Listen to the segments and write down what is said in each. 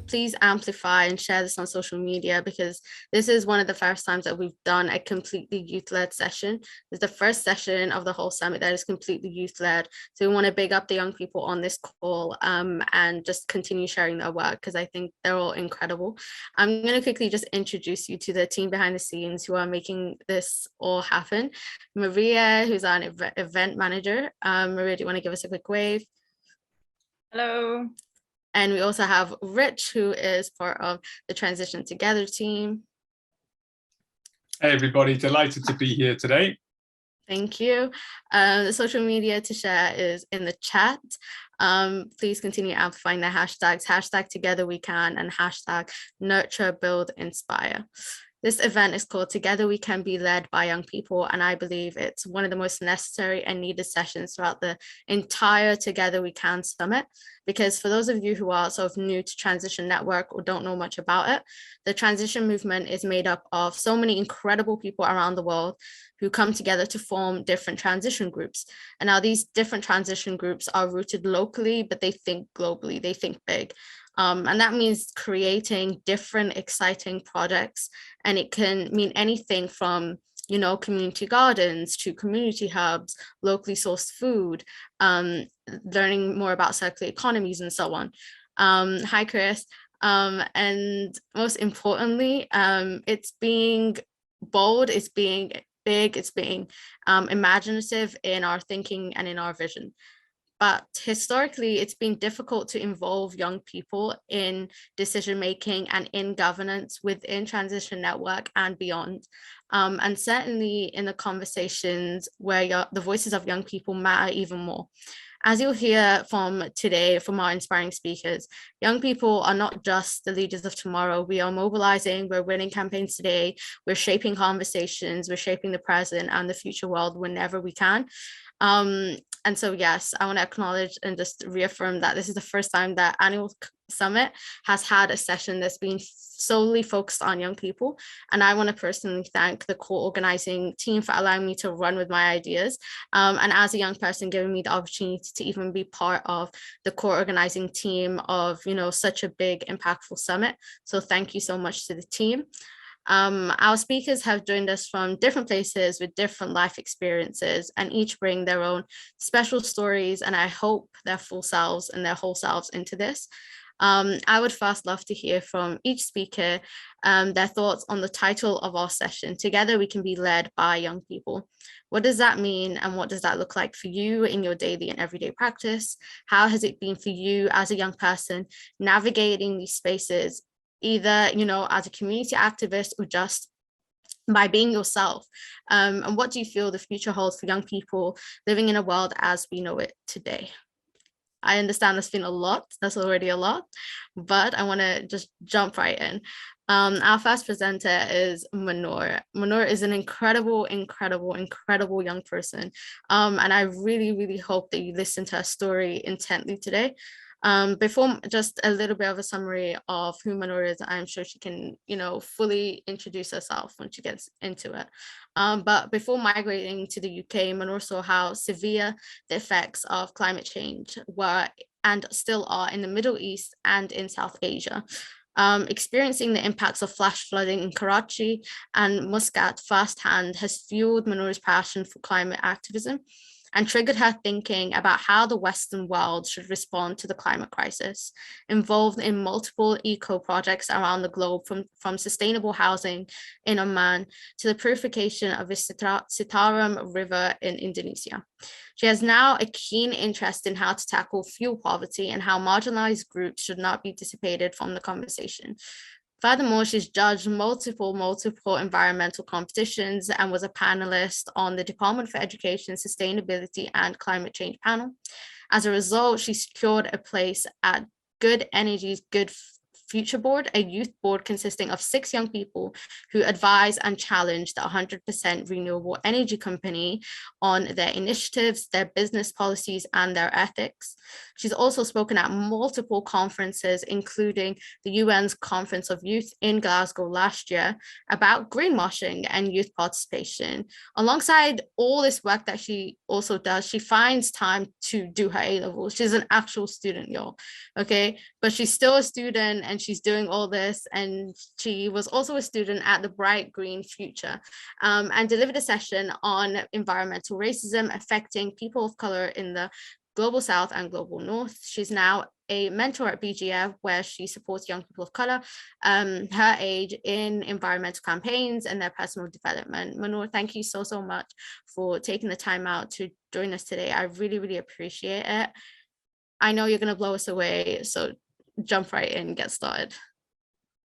Please amplify and share this on social media, because this is one of the first times that we've done a completely youth-led session. It's the first session of the whole summit that is completely youth-led. So we want to big up the young people on this call and just continue sharing their work, because I think they're all incredible. I'm going to quickly just introduce you to the team behind the scenes who are making this all happen. Maria, who's our event manager. Maria, do you want to give us a quick wave? Hello. And we also have Rich, who is part of the Transition Together team. Hey everybody, delighted to be here today. Thank you. The social media to share is in the chat. Please continue amplifying the hashtags, #TogetherWeCan and #NurtureBuildInspire. This event is called Together We Can Be Led by Young People, and I believe it's one of the most necessary and needed sessions throughout the entire Together We Can Summit. Because for those of you who are sort of new to Transition Network or don't know much about it, the transition movement is made up of so many incredible people around the world who come together to form different transition groups. And now these different transition groups are rooted locally, but they think globally, they think big. And that means creating different exciting projects. And it can mean anything from, community gardens to community hubs, locally sourced food, learning more about circular economies and so on. Hi, Chris. And most importantly, it's being bold, it's being big, it's being imaginative in our thinking and in our vision. But historically, it's been difficult to involve young people in decision-making and in governance within Transition Network and beyond. And certainly in the conversations where the voices of young people matter even more. As you'll hear from today, from our inspiring speakers, young people are not just the leaders of tomorrow. We are mobilizing, we're winning campaigns today, we're shaping conversations, we're shaping the present and the future world whenever we can. And so, yes, I want to acknowledge and just reaffirm that this is the first time that annual summit has had a session that's been solely focused on young people. And I want to personally thank the co-organizing team for allowing me to run with my ideas. And as a young person, giving me the opportunity to even be part of the co-organizing team of, such a big, impactful summit. So thank you so much to the team. Our speakers have joined us from different places with different life experiences, and each bring their own special stories, and I hope their full selves and their whole selves into this. I would first love to hear from each speaker their thoughts on the title of our session, Together We Can Be Led by Young People. What does that mean, and what does that look like for you in your daily and everyday practice? How has it been for you as a young person navigating these spaces, either, as a community activist or just by being yourself? And what do you feel the future holds for young people living in a world as we know it today? I understand that's been a lot, that's already a lot, but I want to just jump right in. Our first presenter is Mahnoor. Mahnoor is an incredible young person. And I really, really hope that you listen to her story intently today. Before just a little bit of a summary of who Mahnoor is, I'm sure she can, fully introduce herself when she gets into it. But before migrating to the UK, Mahnoor saw how severe the effects of climate change were and still are in the Middle East and in South Asia. Experiencing the impacts of flash flooding in Karachi and Muscat firsthand has fueled Mahnoor's passion for climate activism and triggered her thinking about how the Western world should respond to the climate crisis. Involved in multiple eco projects around the globe, from sustainable housing in Oman to the purification of the Citarum River in Indonesia. She has now a keen interest in how to tackle fuel poverty and how marginalized groups should not be dissipated from the conversation. Furthermore, she's judged multiple environmental competitions and was a panelist on the Department for Education, Sustainability and Climate Change panel. As a result, she secured a place at Good Energy's Good Future Board, a youth board consisting of 6 young people who advise and challenge the 100% renewable energy company on their initiatives, their business policies, and their ethics. She's also spoken at multiple conferences, including the UN's Conference of Youth in Glasgow last year, about greenwashing and youth participation. Alongside all this work that she also does, she finds time to do her A-levels. She's an actual student, y'all, okay? But she's still a student, and and she's doing all this. And she was also a student at the Bright Green Future, and delivered a session on environmental racism affecting people of color in the Global South and Global North. She's now a mentor at BGF, where she supports young people of color her age in environmental campaigns and their personal development. Mahnoor, thank you so much for taking the time out to join us today. I really appreciate it. I know you're going to blow us away, so jump right in, get started.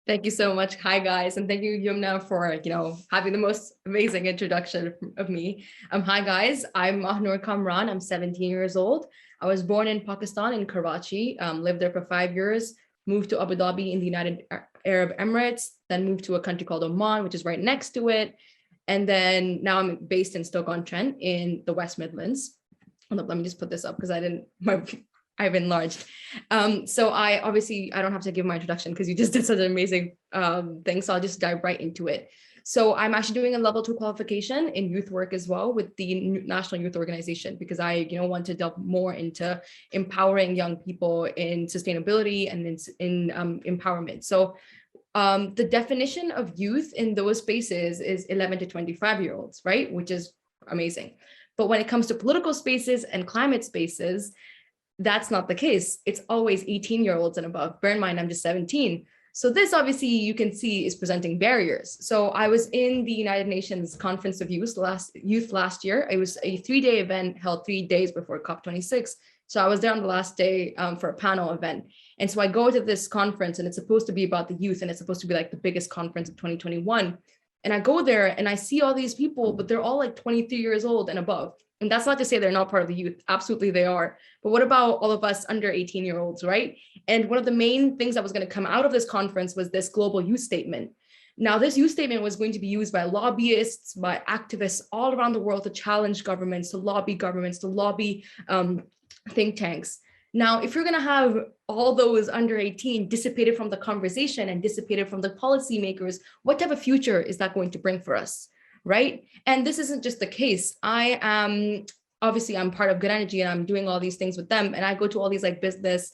Thank you so much. Hi, guys. And thank you, Yumna, for, having the most amazing introduction of me. Hi, guys. I'm Mahnoor Kamran. I'm 17 years old. I was born in Pakistan, in Karachi, lived there for 5 years, moved to Abu Dhabi in the United Arab Emirates, then moved to a country called Oman, which is right next to it. And then now I'm based in Stoke-on-Trent in the West Midlands. Let me just put this up because I've enlarged. So I don't have to give my introduction because you just did such an amazing thing. So I'll just dive right into it. So I'm actually doing a level 2 qualification in youth work as well with the National Youth Organization, because I want to delve more into empowering young people in sustainability and in empowerment. So the definition of youth in those spaces is 11 to 25-year-olds, right? Which is amazing. But when it comes to political spaces and climate spaces, that's not the case. It's always 18-year-olds and above. Bear in mind, I'm just 17. So this obviously you can see is presenting barriers. So I was in the United Nations Conference of Youth last year. It was a 3-day event held 3 days before COP26. So I was there on the last day for a panel event. And so I go to this conference and it's supposed to be about the youth and it's supposed to be like the biggest conference of 2021. And I go there and I see all these people, but they're all like 23 years old and above. And that's not to say they're not part of the youth. Absolutely they are. But what about all of us under 18-year-olds, right? And one of the main things that was going to come out of this conference was this global youth statement. Now, this youth statement was going to be used by lobbyists, by activists all around the world to challenge governments, to lobby think tanks. Now, if you're going to have all those under 18 dissipated from the conversation and dissipated from the policymakers, what type of future is that going to bring for us? Right? And this isn't just the case. Obviously I'm part of Good Energy and I'm doing all these things with them. And I go to all these like business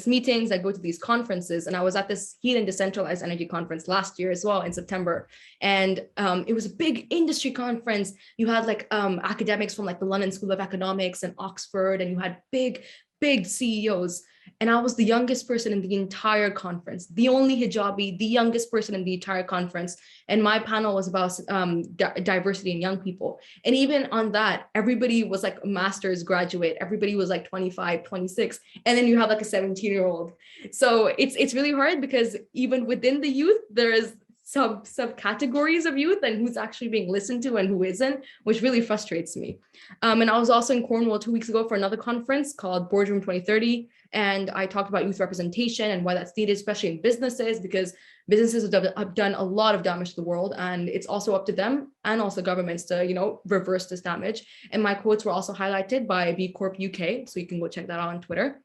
meetings. I go to these conferences, and I was at this Heat and Decentralized Energy Conference last year as well in September. And it was a big industry conference. You had like academics from like the London School of Economics and Oxford, and you had big CEOs. And I was the youngest person in the entire conference, the only hijabi, the youngest person in the entire conference. And my panel was about diversity in young people. And even on that, everybody was like a master's graduate. Everybody was like 25, 26. And then you have like a 17-year-old. So it's really hard because even within the youth, there is subcategories of youth and who's actually being listened to and who isn't, which really frustrates me. And I was also in Cornwall 2 weeks ago for another conference called Boardroom 2030. And I talked about youth representation and why that's needed, especially in businesses, because businesses have done a lot of damage to the world, and it's also up to them and also governments to, reverse this damage. And my quotes were also highlighted by B Corp UK, so you can go check that out on Twitter.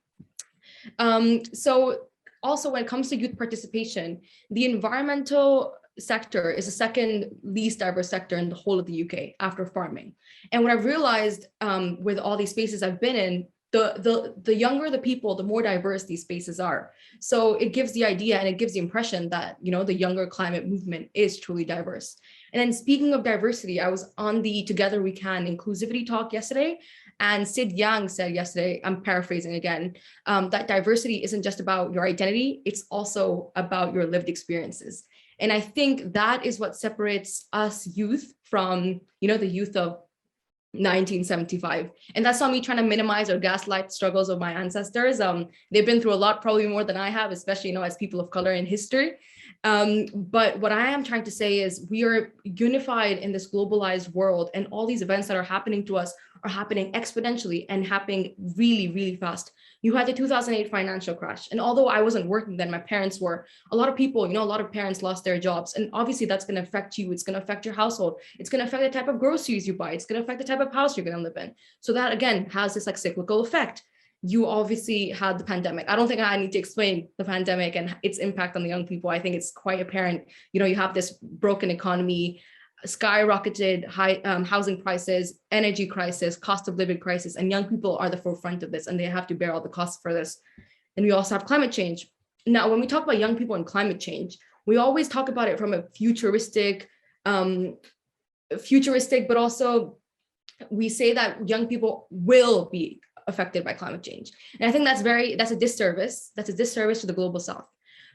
So also when it comes to youth participation, the environmental sector is the second least diverse sector in the whole of the UK after farming. And what I've realized with all these spaces I've been in, the younger the people, the more diverse these spaces are. So it gives the idea and it gives the impression that, the younger climate movement is truly diverse. And then speaking of diversity, I was on the Together We Can inclusivity talk yesterday. And Sid Yang said yesterday, I'm paraphrasing again, that diversity isn't just about your identity, it's also about your lived experiences. And I think that is what separates us youth from, the youth of 1975. And that's not me trying to minimize or gaslight struggles of my ancestors. They've been through a lot, probably more than I have, especially, as people of color in history. But what I am trying to say is we are unified in this globalized world, and all these events that are happening to us are happening exponentially and happening really, really fast. You had the 2008 financial crash. And although I wasn't working then, my parents were, a lot of people, a lot of parents lost their jobs. And obviously that's going to affect you. It's going to affect your household. It's going to affect the type of groceries you buy. It's going to affect the type of house you're going to live in. So that again has this like cyclical effect. You obviously had the pandemic. I don't think I need to explain the pandemic and its impact on the young people. I think it's quite apparent. You have this broken economy, skyrocketed high housing prices, energy crisis, cost of living crisis, and young people are the forefront of this, and they have to bear all the costs for this. And we also have climate change. Now, when we talk about young people and climate change, we always talk about it from a futuristic, but also we say that young people will be affected by climate change. And I think that's a disservice. That's a disservice to the global South,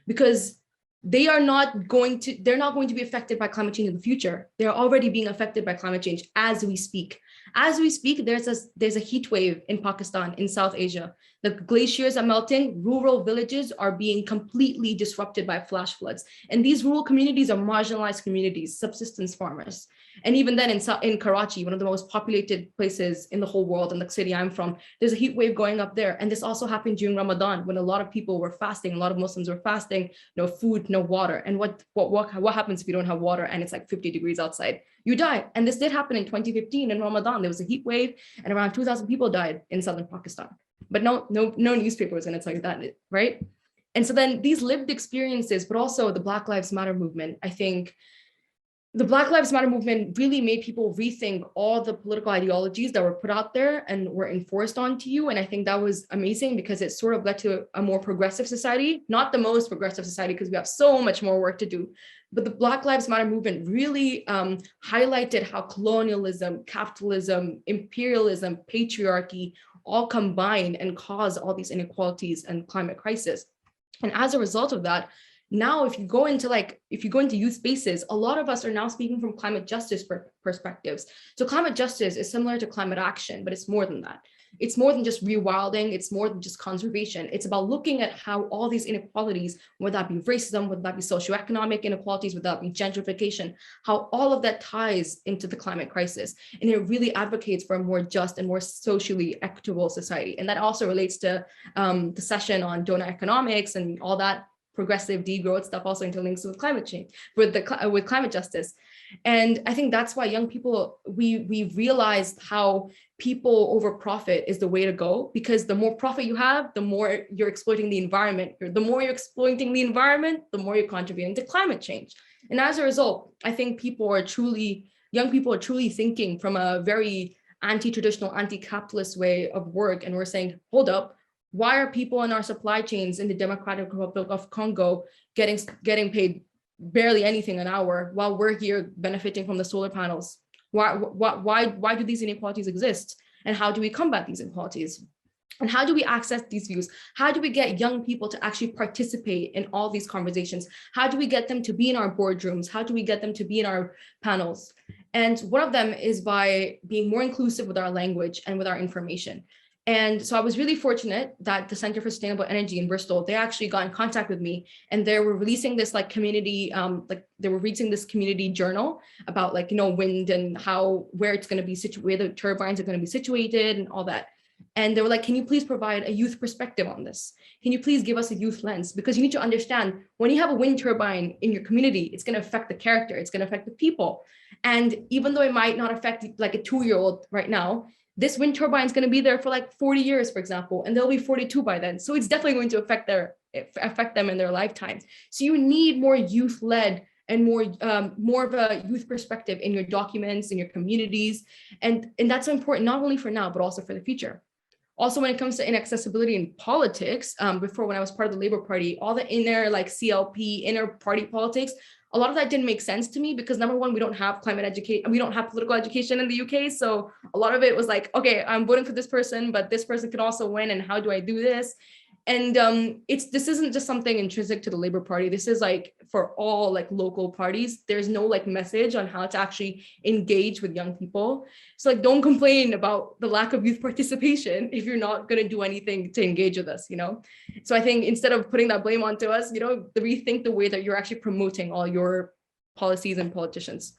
because they're not going to be affected by climate change in the future. They're already being affected by climate change as we speak. As we speak, there's a heat wave in Pakistan, in South Asia. The glaciers are melting. Rural villages are being completely disrupted by flash floods. And these rural communities are marginalized communities, subsistence farmers. And even then in Karachi, one of the most populated places in the whole world, in the city I'm from, there's a heat wave going up there. And this also happened during Ramadan, when a lot of people were fasting, a lot of Muslims were fasting, no food, no water. And what happens if you don't have water and it's like 50 degrees outside? You die. And this did happen in 2015 in Ramadan. There was a heat wave and around 2,000 people died in southern Pakistan. But no newspaper was going to tell you that, right? And so then these lived experiences, but also the Black Lives Matter movement, I think the Black Lives Matter movement really made people rethink all the political ideologies that were put out there and were enforced onto you. And I think that was amazing because it sort of led to a more progressive society, not the most progressive society, because we have so much more work to do. But the Black Lives Matter movement really highlighted how colonialism, capitalism, imperialism, patriarchy all combine and cause all these inequalities and climate crisis. And as a result of that, now, if you go into youth spaces, a lot of us are now speaking from climate justice perspectives. So climate justice is similar to climate action, but it's more than that. It's more than just rewilding. It's more than just conservation. It's about looking at how all these inequalities, whether that be racism, whether that be socioeconomic inequalities, whether that be gentrification, how all of that ties into the climate crisis. And it really advocates for a more just and more socially equitable society. And that also relates to the session on donor economics and all that progressive degrowth stuff also interlinks with climate change, with climate justice. And I think that's why young people, we realized how people over profit is the way to go, because the more profit you have, the more you're exploiting the environment. The more you're exploiting the environment, the more you're contributing to climate change. And as a result, I think young people are truly thinking from a very anti-traditional, anti-capitalist way of work. And we're saying, hold up, why are people in our supply chains in the Democratic Republic of Congo getting paid barely anything an hour while we're here benefiting from the solar panels? Why do these inequalities exist? And how do we combat these inequalities? And how do we access these views? How do we get young people to actually participate in all these conversations? How do we get them to be in our boardrooms? How do we get them to be in our panels? And one of them is by being more inclusive with our language and with our information. And so I was really fortunate that the Center for Sustainable Energy in Bristol, they actually got in contact with me, and they were releasing this community, they were releasing this community journal about wind and where it's going to be situated, where the turbines are going to be situated and all that. And they were like, can you please provide a youth perspective on this? Can you please give us a youth lens? Because you need to understand, when you have a wind turbine in your community, it's going to affect the character, it's going to affect the people. And even though it might not affect like a 2-year-old right now, this wind turbine is going to be there for like 40 years, for example, and they'll be 42 by then. So it's definitely going to affect them in their lifetimes. So you need more youth-led and more of a youth perspective in your documents, in your communities. And that's important, not only for now, but also for the future. Also, when it comes to inaccessibility in politics, before, when I was part of the Labour Party, all the inner CLP, inner party politics, a lot of that didn't make sense to me because, number one, we don't have we don't have political education in the UK. So a lot of it was like, okay, I'm voting for this person, but this person could also win. And how do I do this? And this isn't just something intrinsic to the Labour Party. This is for all local parties. There's no message on how to actually engage with young people. So don't complain about the lack of youth participation if you're not going to do anything to engage with us, So I think instead of putting that blame onto us, rethink the way that you're actually promoting all your policies and politicians.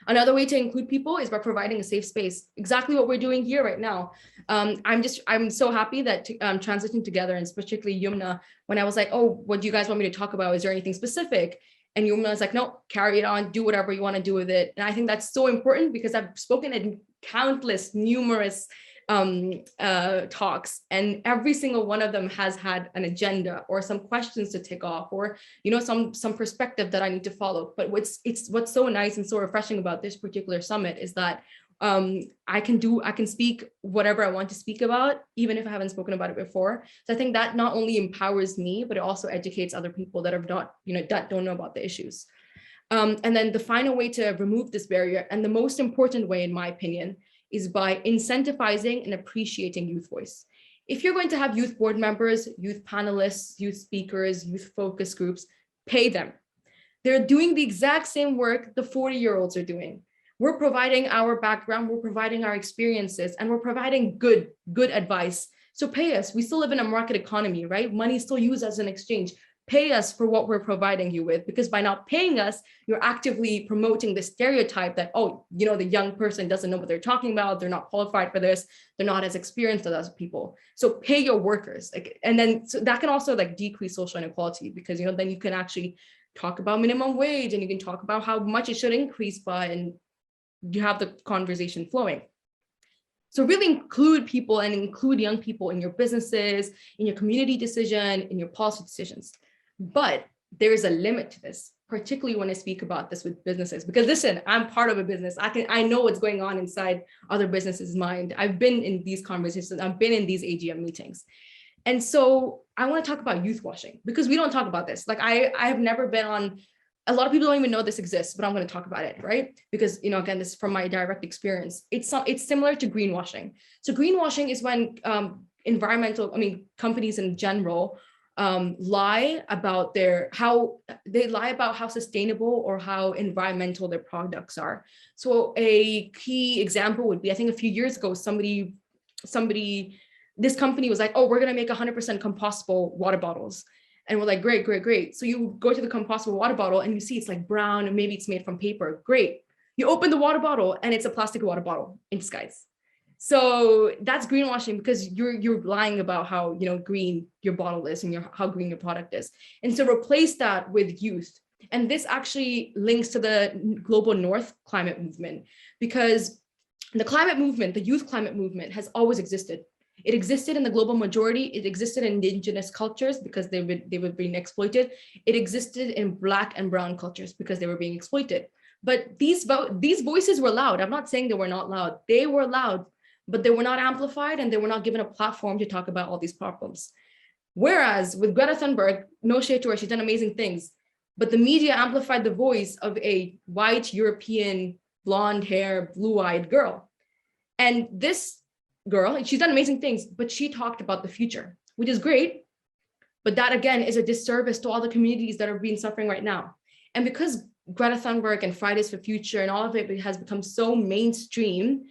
Another way to include people is by providing a safe space. Exactly what we're doing here right now. I'm so happy that Transiting Together, and particularly Yumna, when I was like, oh, what do you guys want me to talk about? Is there anything specific? And Yumna was like, no, carry it on, do whatever you want to do with it. And I think that's so important because I've spoken at numerous talks, and every single one of them has had an agenda or some questions to tick off, or some perspective that I need to follow. But what's so nice and so refreshing about this particular summit is that I can speak whatever I want to speak about, even if I haven't spoken about it before. So I think that not only empowers me, but it also educates other people that are not, that don't know about the issues. And then the final way to remove this barrier, and the most important way, in my opinion, is by incentivizing and appreciating youth voice. If you're going to have youth board members, youth panelists, youth speakers, youth focus groups, pay them. They're doing the exact same work the 40-year-olds are doing. We're providing our background, we're providing our experiences, and we're providing good advice. So pay us. We still live in a market economy, right? Money is still used as an exchange. Pay us for what we're providing you with, because by not paying us, you're actively promoting the stereotype that, oh, the young person doesn't know what they're talking about. They're not qualified for this. They're not as experienced as other people. So pay your workers. And then so that can also decrease social inequality, because, then you can actually talk about minimum wage, and you can talk about how much it should increase by, and you have the conversation flowing. So really include people and include young people in your businesses, in your community decision, in your policy decisions. But there is a limit to this, particularly when I speak about this with businesses, because listen, I'm part of a business. I know what's going on inside other businesses' mind. I've been in these conversations. I've been in these AGM meetings. And so I want to talk about youth washing, because we don't talk about this. I have never been on, a lot of people don't even know this exists, but I'm going to talk about it, right? Because, again, this is from my direct experience. It's similar to greenwashing. So greenwashing is when companies in general lie about how sustainable or how environmental their products are. So a key example would be, I think a few years ago, this company was like, oh, we're going to make 100% compostable water bottles. And we're like, great. So you go to the compostable water bottle and you see it's like brown, and maybe it's made from paper. Great. You open the water bottle and it's a plastic water bottle in disguise. So that's greenwashing, because you're lying about how green your bottle is and how green your product is. And so replace that with youth. And this actually links to the global North climate movement, because the climate movement, the youth climate movement, has always existed. It existed in the global majority. It existed in indigenous cultures because they were being exploited. It existed in Black and brown cultures because they were being exploited. But these voices were loud. I'm not saying they were not loud. They were loud, but they were not amplified, and they were not given a platform to talk about all these problems. Whereas with Greta Thunberg, no shade to her, she's done amazing things, but the media amplified the voice of a white European, blonde hair, blue-eyed girl. And this girl, she's done amazing things, but she talked about the future, which is great. But that, again, is a disservice to all the communities that are being suffering right now. And because Greta Thunberg and Fridays for Future and all of it has become so mainstream,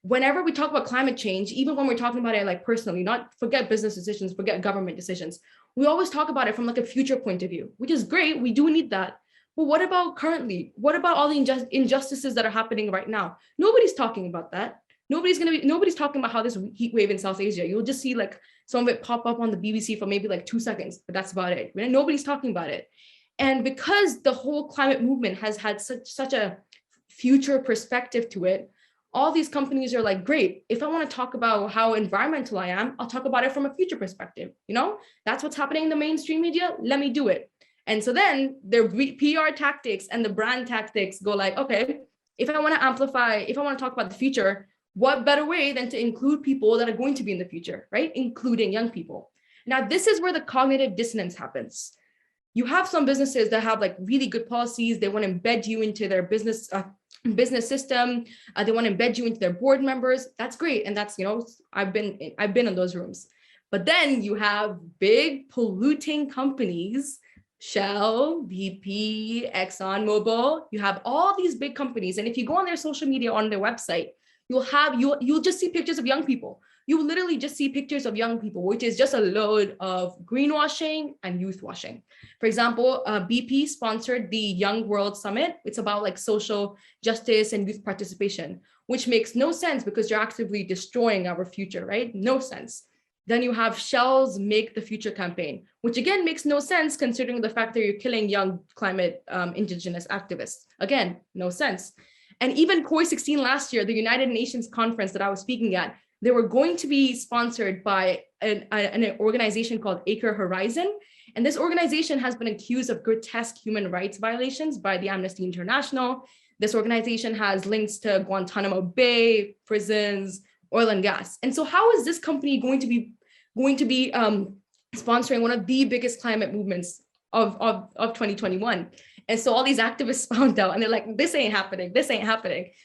whenever we talk about climate change, even when we're talking about it personally, not forget business decisions, forget government decisions, we always talk about it from a future point of view, which is great. We do need that. But what about currently? What about all the injustices that are happening right now? Nobody's talking about that. Nobody's talking about how this heat wave in South Asia, you'll just see some of it pop up on the BBC for maybe 2 seconds, but that's about it. Nobody's talking about it. And because the whole climate movement has had such a future perspective to it, all these companies are like, great, if I want to talk about how environmental I am, I'll talk about it from a future perspective. That's what's happening in the mainstream media. Let me do it. And so then their PR tactics and the brand tactics go okay, if I want to amplify, if I want to talk about the future, what better way than to include people that are going to be in the future, right? Including young people. Now, this is where the cognitive dissonance happens. You have some businesses that have really good policies. They want to embed you into their business system. They want to embed you into their board members. That's great. And that's, I've been in those rooms. But then you have big polluting companies, Shell, BP, ExxonMobil. You have all these big companies. And if you go on their social media, on their website, you'll just see pictures of young people. You literally just see pictures of young people, which is just a load of greenwashing and youth washing. For example, BP sponsored the Young World Summit. It's about social justice and youth participation, which makes no sense because you're actively destroying our future, right? No sense. Then you have Shell's Make the Future campaign, which again makes no sense considering the fact that you're killing young climate indigenous activists. Again, no sense. And even COI16 last year, the United Nations conference that I was speaking at, they were going to be sponsored by an organization called Acre Horizon. And this organization has been accused of grotesque human rights violations by the Amnesty International, This organization has links to Guantanamo Bay, prisons, oil and gas. And so how is this company going to be sponsoring one of the biggest climate movements of 2021? And so all these activists found out, and they're like, this ain't happening.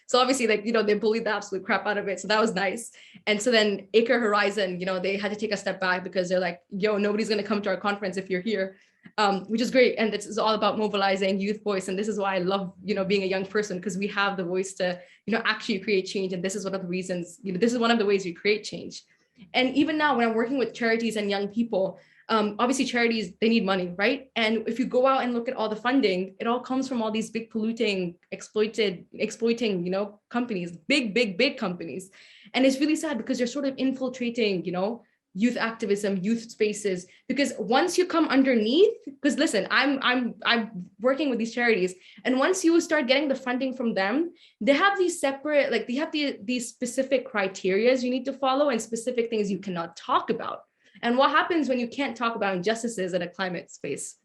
So obviously, like, they bullied the absolute crap out of it. So that was nice. And so then Acre Horizon, they had to take a step back because they're like, yo, nobody's going to come to our conference if you're here, which is great. And this is all about mobilizing youth voice. And this is why I love, being a young person, because we have the voice to, actually create change. And this is one of the reasons, this is one of the ways we create change. And even now, when I'm working with charities and young people, obviously charities, they need money, right? And if you go out and look at all the funding, it all comes from all these big polluting, exploiting, companies, big companies. And it's really sad because they're sort of infiltrating, youth activism, youth spaces, because once you come underneath, because listen, I'm working with these charities, and once you start getting the funding from them, they have these separate, like they have these specific criterias you need to follow and specific things you cannot talk about. And what happens when you can't talk about injustices in a climate space?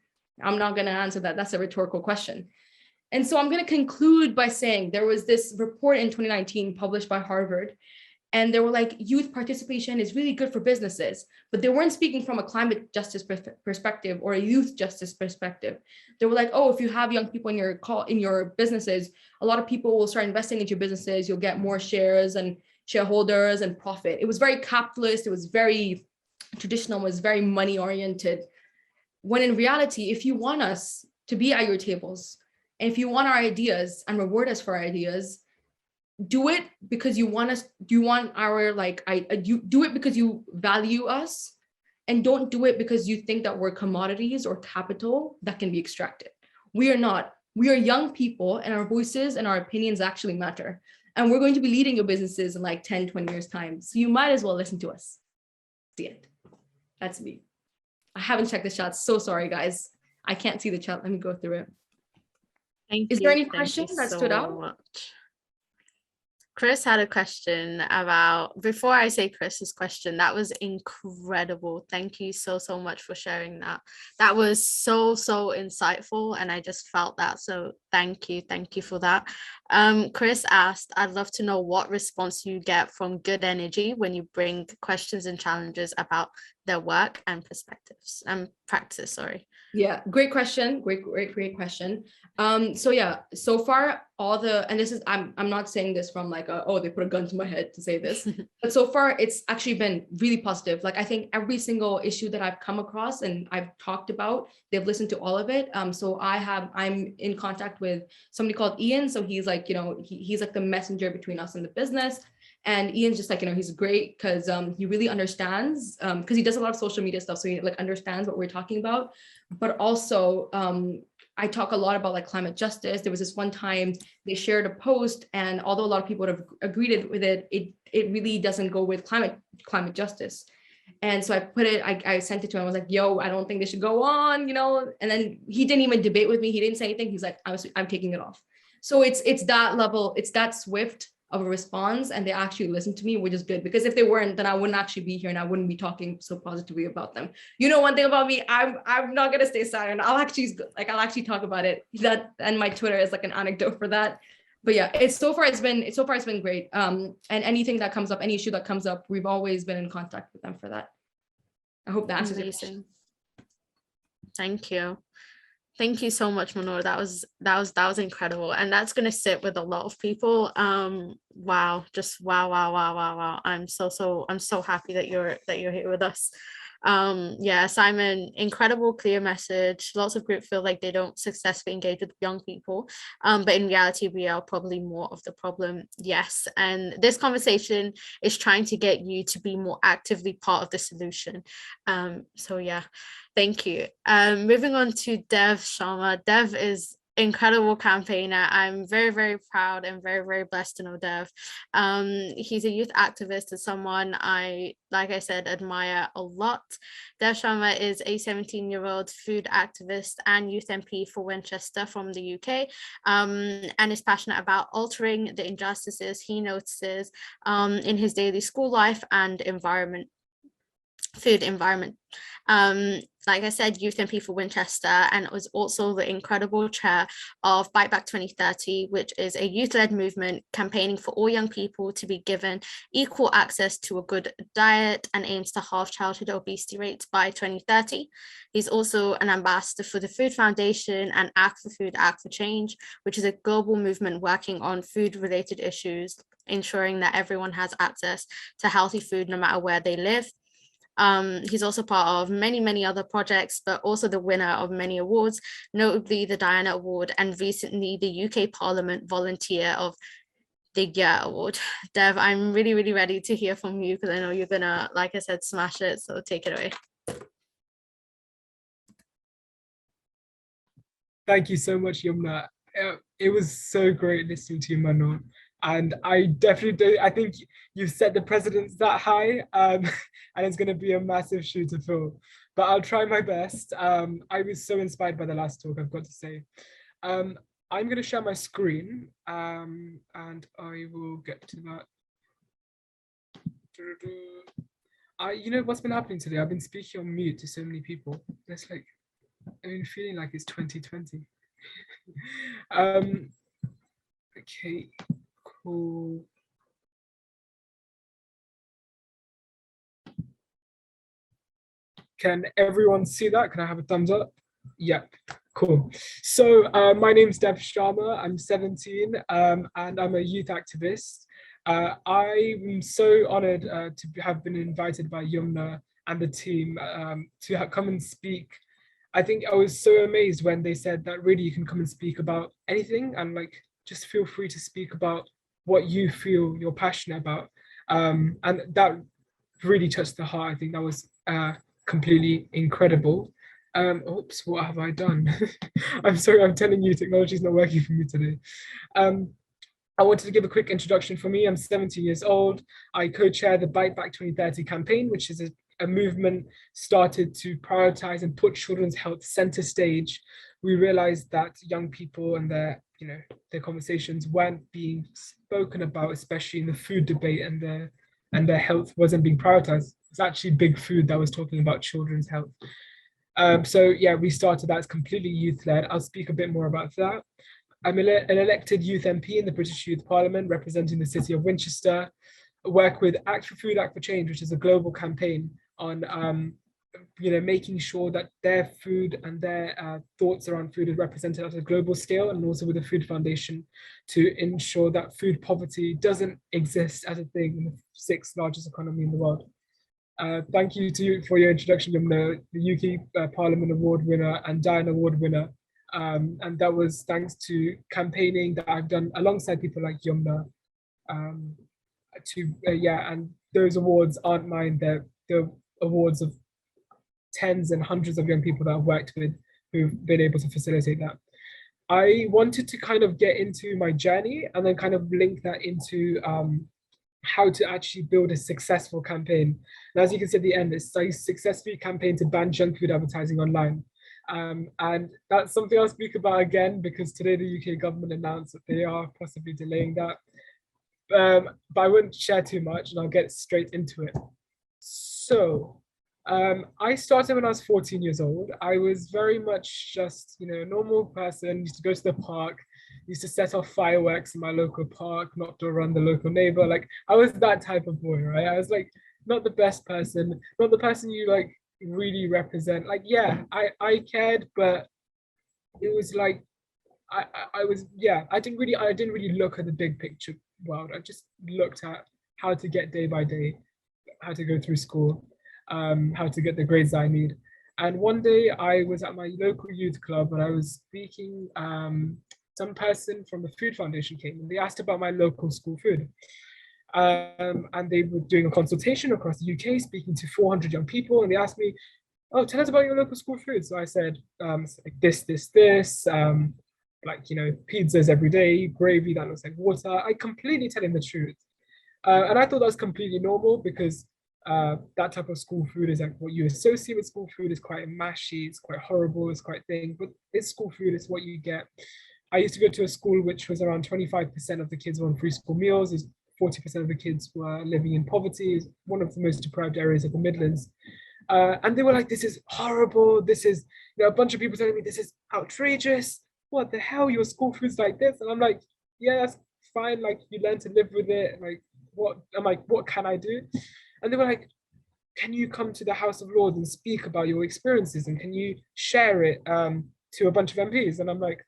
I'm not going to answer that. That's a rhetorical question. And so I'm going to conclude by saying there was this report in 2019 published by Harvard, and they were like, youth participation is really good for businesses, but they weren't speaking from a climate justice perspective or a youth justice perspective. They were like, oh, if you have young people in your businesses, a lot of people will start investing into your businesses. You'll get more shares and shareholders and profit. It was very capitalist. It was very traditional, was very money oriented. When in reality, if you want us to be at your tables, and if you want our ideas and reward us for our ideas, do it because you want us, do it because you value us, and don't do it because you think that we're commodities or capital that can be extracted. We are not. We are young people, and our voices and our opinions actually matter. And we're going to be leading your businesses in like 10, 20 years time. So you might as well listen to us. The end. That's me. I haven't checked the chat. So sorry, guys. I can't see the chat. Let me go through it. Thank Is you. there any Thank questions you that so stood out? much. Chris had a question about, before I say Chris's question, that was incredible. Thank you so much for sharing that. That was so insightful, and I just felt that. So thank you for that. Chris asked, I'd love to know what response you get from Good Energy when you bring questions and challenges about their work and perspectives and practice. Sorry. Yeah, great question. Great question. So yeah, so far and this is, I'm not saying this from like, they put a gun to my head to say this, but so far it's actually been really positive. Like I think every single issue that I've come across and I've talked about, they've listened to all of it. So I'm in contact with somebody called Ian. So he's like, he's like the messenger between us and the business. And Ian's just like, he's great because he really understands, because he does a lot of social media stuff. So he like understands what we're talking about. But also, I talk a lot about like climate justice. There was this one time they shared a post, and although a lot of people would have agreed with it, it really doesn't go with climate justice. And so I sent it to him. I was like, yo, I don't think they should go on, and then he didn't even debate with me. He didn't say anything. He's like, I'm taking it off. So it's that level, it's that swift of a response, and they actually listened to me, which is good, because if they weren't, then I wouldn't actually be here and I wouldn't be talking so positively about them. One thing about me, I'm not gonna stay silent. I'll actually talk about it. That, and my Twitter is like an anecdote for that. But yeah, so far it's been great. And anything that comes up, any issue that comes up, we've always been in contact with them for that. I hope that answers your question. Thank you. Thank you so much, Mahnoor. That was incredible, and that's going to sit with a lot of people. Wow, just wow. I'm so happy that you're here with us. Yeah, Simon, incredible, clear message. Lots of groups feel like they don't successfully engage with young people, but in reality, we are probably more of the problem. Yes, and this conversation is trying to get you to be more actively part of the solution. So yeah, thank you. Moving on to Dev Sharma. Dev is incredible campaigner. I'm very proud and very blessed to know Dev. He's a youth activist and someone I, like I said, admire a lot. Dev Sharma is a 17-year-old food activist and youth MP for Winchester from the UK, and is passionate about altering the injustices he notices in his daily school life and environment. food environment. Like I said, Youth MP for Winchester, and was also the incredible chair of Bite Back 2030, which is a youth-led movement campaigning for all young people to be given equal access to a good diet and aims to halve childhood obesity rates by 2030. He's also an ambassador for the Food Foundation and Act for Food, Act for Change, which is a global movement working on food-related issues, ensuring that everyone has access to healthy food no matter where they live. He's also part of many other projects, but also the winner of many awards, notably the Diana Award and recently the UK Parliament Volunteer of the Year Award. Dev, I'm really ready to hear from you because I know you're gonna, like I said, smash it. So take it away. Thank you so much, Yumna. It was so great listening to you, Mahnoor. And I definitely do. I think you've set the precedence that high, and it's going to be a massive shoe to fill. But I'll try my best. I was so inspired by the last talk, I've got to say. I'm going to share my screen, and I will get to that. You know what's been happening today? I've been speaking on mute to so many people. It's like, I've been feeling like it's 2020. Okay. Cool. Can everyone see that? Can I have a thumbs up? Yep, cool. So my name's Dev Sharma. I'm 17 and I'm a youth activist. I'm so honored to have been invited by Yumna and the team to come and speak. I think I was so amazed when they said that really you can come and speak about anything and like just feel free to speak about what you feel you're passionate about. And that really touched the heart. I think that was completely incredible. Oops, what have I done? I'm sorry, I'm telling you, technology's not working for me today. I wanted to give a quick introduction for me. I'm 17 years old. I co-chair the Bite Back 2030 campaign, which is a movement started to prioritize and put children's health center stage. We realized that young people and their conversations weren't being spoken about, especially in the food debate, and their health wasn't being prioritized. It's actually Big Food that was talking about children's health. So yeah, we started that. It's completely youth-led. I'll speak a bit more about that. I'm an elected youth MP in the British Youth Parliament, representing the city of Winchester. I work with Act for Food, Act for Change, which is a global campaign on making sure that their food and their thoughts around food is represented at a global scale, and also with the Food Foundation to ensure that food poverty doesn't exist as a thing in the 6th largest economy in the world. Thank you to you for your introduction, Yumna, the UK Parliament Award winner and Diana Award winner. And that was thanks to campaigning that I've done alongside people like Yumna. And those awards aren't mine, they're the awards of tens and hundreds of young people that I've worked with who've been able to facilitate that. I wanted to kind of get into my journey and then kind of link that into how to actually build a successful campaign. And as you can see at the end, it's a successful campaign to ban junk food advertising online. And that's something I'll speak about again, because today the UK government announced that they are possibly delaying that. But I won't share too much and I'll get straight into it. So I started when I was 14 years old. I was very much just, a normal person, used to go to the park, used to set off fireworks in my local park, not to run the local neighbor. Like, I was that type of boy, right? I was like, not the best person, not the person you like really represent. Like, yeah, I cared, but it was like, I didn't really look at the big picture world. I just looked at how to get day by day, how to go through school, how to get the grades I need. And one day I was at my local youth club and I was speaking, some person from the Food Foundation came and they asked about my local school food. And they were doing a consultation across the UK, speaking to 400 young people, and they asked me, oh, tell us about your local school food. So I said, this, pizzas every day, gravy that looks like water. I completely telling the truth. And I thought that was completely normal because that type of school food is like what you associate with school food. Is quite mashy, it's quite horrible, it's quite thing, but it's school food, it's what you get. I used to go to a school which was around 25% of the kids were on free school meals. 40% of the kids were living in poverty. It's one of the most deprived areas of the Midlands. And they were like, this is horrible. This is, a bunch of people telling me this is outrageous. What the hell? Your school food's like this? And I'm like, yeah, that's fine. Like, you learn to live with it. Like, what? I'm like, what can I do? And they were like, can you come to the House of Lords and speak about your experiences? And can you share it to a bunch of MPs? And I'm like,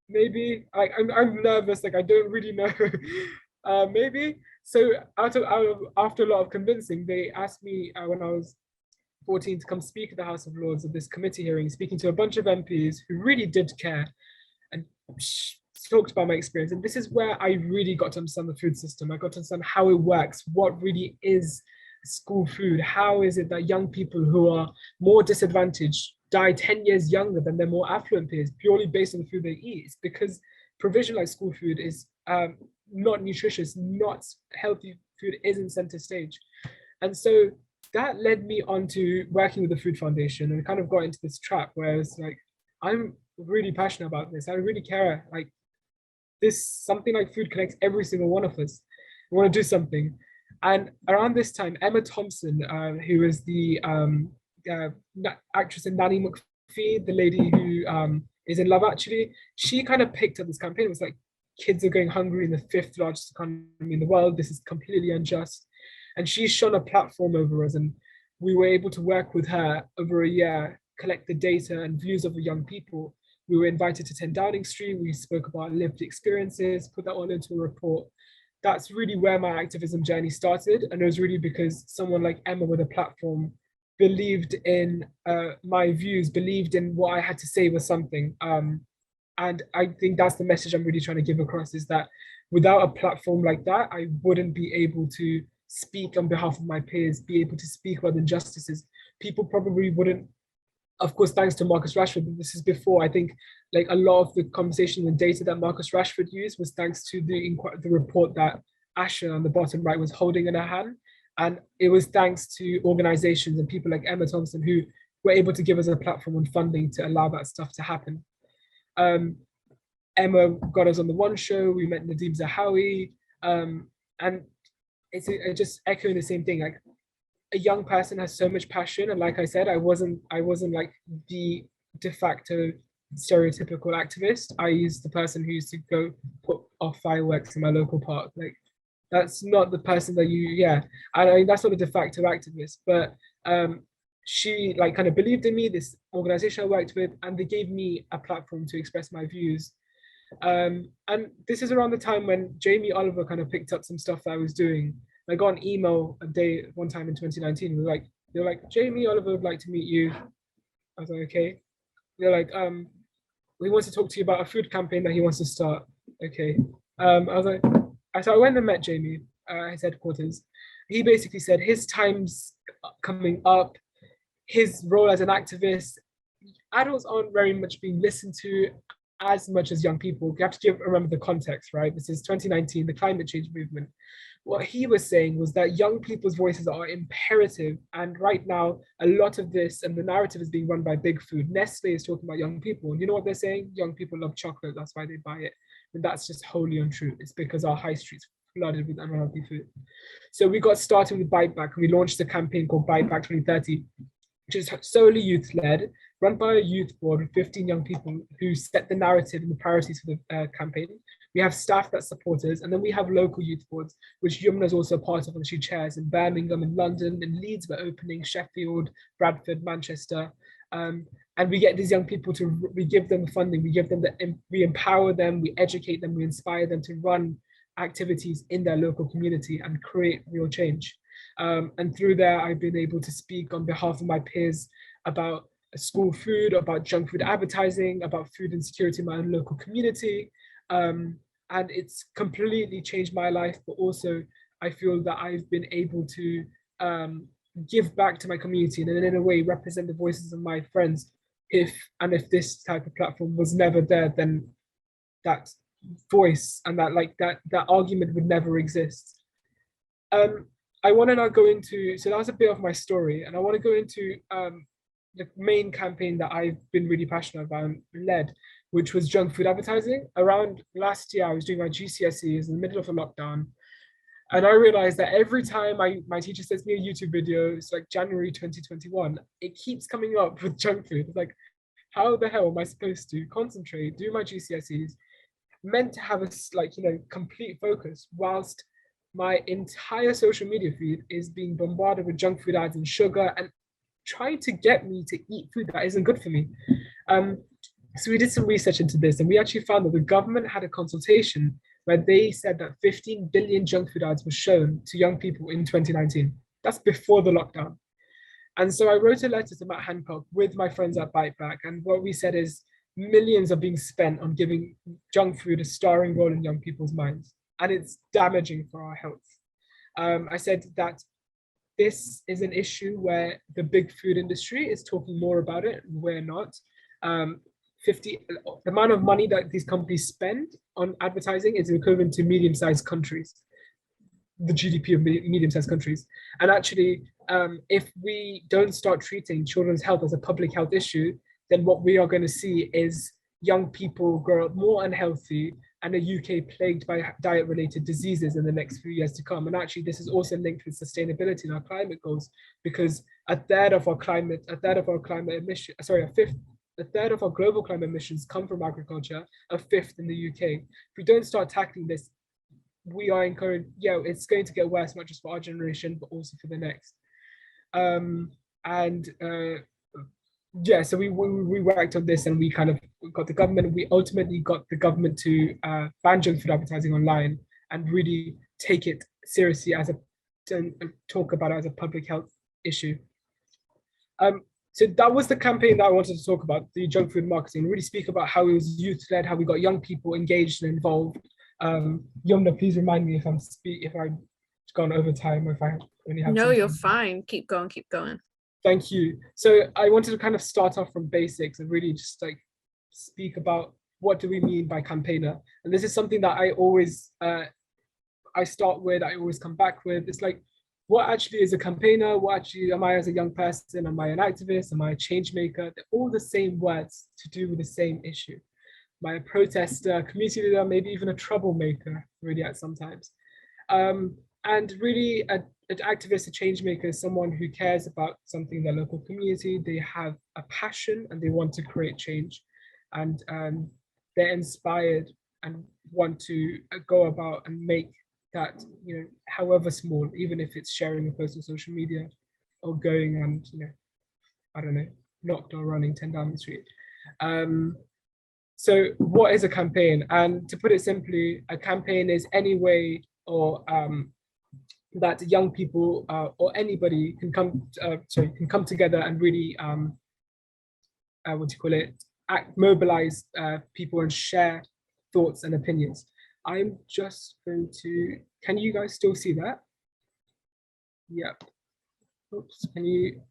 maybe. Like, I'm nervous. Like, I don't really know. Maybe. So after a lot of convincing, they asked me when I was 14 to come speak at the House of Lords at this committee hearing, speaking to a bunch of MPs who really did care and talked about my experience. And this is where I really got to understand the food system. I got to understand how it works, what really is school food. How is it that young people who are more disadvantaged die 10 years younger than their more affluent peers purely based on the food they eat? It's because provision like school food is not nutritious, not healthy food isn't center stage. And so that led me on to working with the Food Foundation, and kind of got into this trap where it's like, I'm really passionate about this. I really care. Like, this, something like food connects every single one of us. We want to do something. And around this time, Emma Thompson, who is the actress in Nanny McPhee, the lady who is in Love Actually, she kind of picked up this campaign. It was like, kids are going hungry in the 5th largest economy in the world. This is completely unjust. And she shone a platform over us, and we were able to work with her over a year, collect the data and views of the young people. We were invited to 10 Downing Street. We spoke about lived experiences, put that all into a report. That's really where my activism journey started. And it was really because someone like Emma with a platform believed in my views, believed in what I had to say was something. And I think that's the message I'm really trying to give across, is that without a platform like that, I wouldn't be able to speak on behalf of my peers, be able to speak about injustices. People probably wouldn't, of course, thanks to Marcus Rashford, but this is before, I think, like a lot of the conversation and data that Marcus Rashford used was thanks to the report that Asha on the bottom right was holding in her hand. And it was thanks to organizations and people like Emma Thompson who were able to give us a platform and funding to allow that stuff to happen. Emma got us on the One Show, we met Nadeem Zahawi, and it's just echoing the same thing. Like, a young person has so much passion, and like I said, I wasn't like the de facto stereotypical activist. I used the person who used to go put off fireworks in my local park. Like, that's not the person that I mean, that's not a de facto activist, but she like kind of believed in me, this organization I worked with, and they gave me a platform to express my views. And this is around the time when Jamie Oliver kind of picked up some stuff that I was doing. I got an email one time in 2019. They were like, Jamie Oliver would like to meet you. I was like, okay. They're like, we want to talk to you about a food campaign that he wants to start. Okay. I was like, so I went and met Jamie at his headquarters. He basically said his time's coming up, his role as an activist, adults aren't very much being listened to as much as young people. You have to remember the context, right? This is 2019, the climate change movement. What he was saying was that young people's voices are imperative. And right now, a lot of this and the narrative is being run by big food. Nestle is talking about young people. And you know what they're saying? Young people love chocolate, that's why they buy it. And that's just wholly untrue. It's because our high streets flooded with unhealthy food. So we got started with Bite Back. We launched a campaign called Bite Back 2030, which is solely youth-led, run by a youth board with 15 young people who set the narrative and the priorities for the campaign. We have staff that support us, and then we have local youth boards, which Yumna is also a part of, and she chairs in Birmingham, in London, in Leeds we're opening, Sheffield, Bradford, Manchester. And we get these young people we give them funding, we empower them, we educate them, we inspire them to run activities in their local community and create real change. And through there, I've been able to speak on behalf of my peers about school food, about junk food advertising, about food insecurity in my own local community. And it's completely changed my life, but also I feel that I've been able to give back to my community and in a way represent the voices of my friends. If this type of platform was never there, then that voice and that argument would never exist. I want to now go into, so that was a bit of my story, and I want to go into the main campaign that I've been really passionate about and led, which was junk food advertising. Around last year, I was doing my GCSEs in the middle of a lockdown. And I realized that every time my teacher sends me a YouTube video, it's like January 2021, it keeps coming up with junk food. It's like, how the hell am I supposed to concentrate, do my GCSEs, meant to have a complete focus, whilst my entire social media feed is being bombarded with junk food ads and sugar and trying to get me to eat food that isn't good for me. So we did some research into this, and we actually found that the government had a consultation where they said that 15 billion junk food ads were shown to young people in 2019. That's before the lockdown. And so I wrote a letter to Matt Hancock with my friends at Bite Back, and what we said is millions are being spent on giving junk food a starring role in young people's minds, and it's damaging for our health. I said that this is an issue where the big food industry is talking more about it, we're not. The amount of money that these companies spend on advertising is equivalent to medium-sized countries, the GDP of medium-sized countries. And actually, if we don't start treating children's health as a public health issue, then what we are going to see is young people grow up more unhealthy and a UK plagued by diet-related diseases in the next few years to come. And actually, this is also linked with sustainability in our climate goals, because a third of our global climate emissions come from agriculture, a fifth in the UK. If we don't start tackling this, we are encouraged, it's going to get worse, not just for our generation, but also for the next. So we worked on this, and we kind of got the government, we ultimately got the government to ban junk food advertising online and really take it seriously and talk about it as a public health issue. So that was the campaign that I wanted to talk about, the junk food marketing, really speak about how it was youth-led, how we got young people engaged and involved. Yumna, please remind me if I've gone over time or if I only have. No, you're fine. Keep going, keep going. Thank you. So I wanted to kind of start off from basics and really just like speak about what do we mean by campaigner. And this is something that I always start with, I always come back with. It's like, what actually is a campaigner? What actually am I as a young person? Am I an activist? Am I a change maker? They're all the same words to do with the same issue. Am I a protester, community leader, maybe even a troublemaker, really at sometimes. And really an activist, a change maker is someone who cares about something in their local community. They have a passion and they want to create change, and they're inspired and want to go about and make that, however small, even if it's sharing a post on social media or going and, I don't know, knocked or running 10 Downing Street. So what is a campaign? And to put it simply, a campaign is any way or that young people or anybody can come together and really, mobilize people and share thoughts and opinions. I'm just going to, can you guys still see that? Yep. Oops, can you,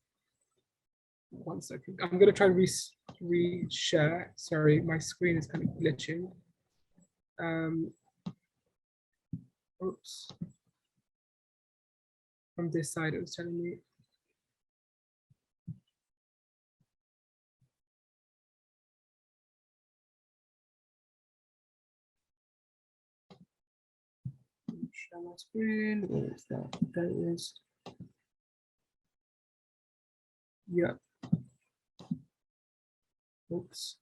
1 second. I'm going to try and re-share. Sorry, my screen is kind of glitching. Oops. From this side, it was telling me. Share my screen. Where is that? There it is. Yeah. Oops.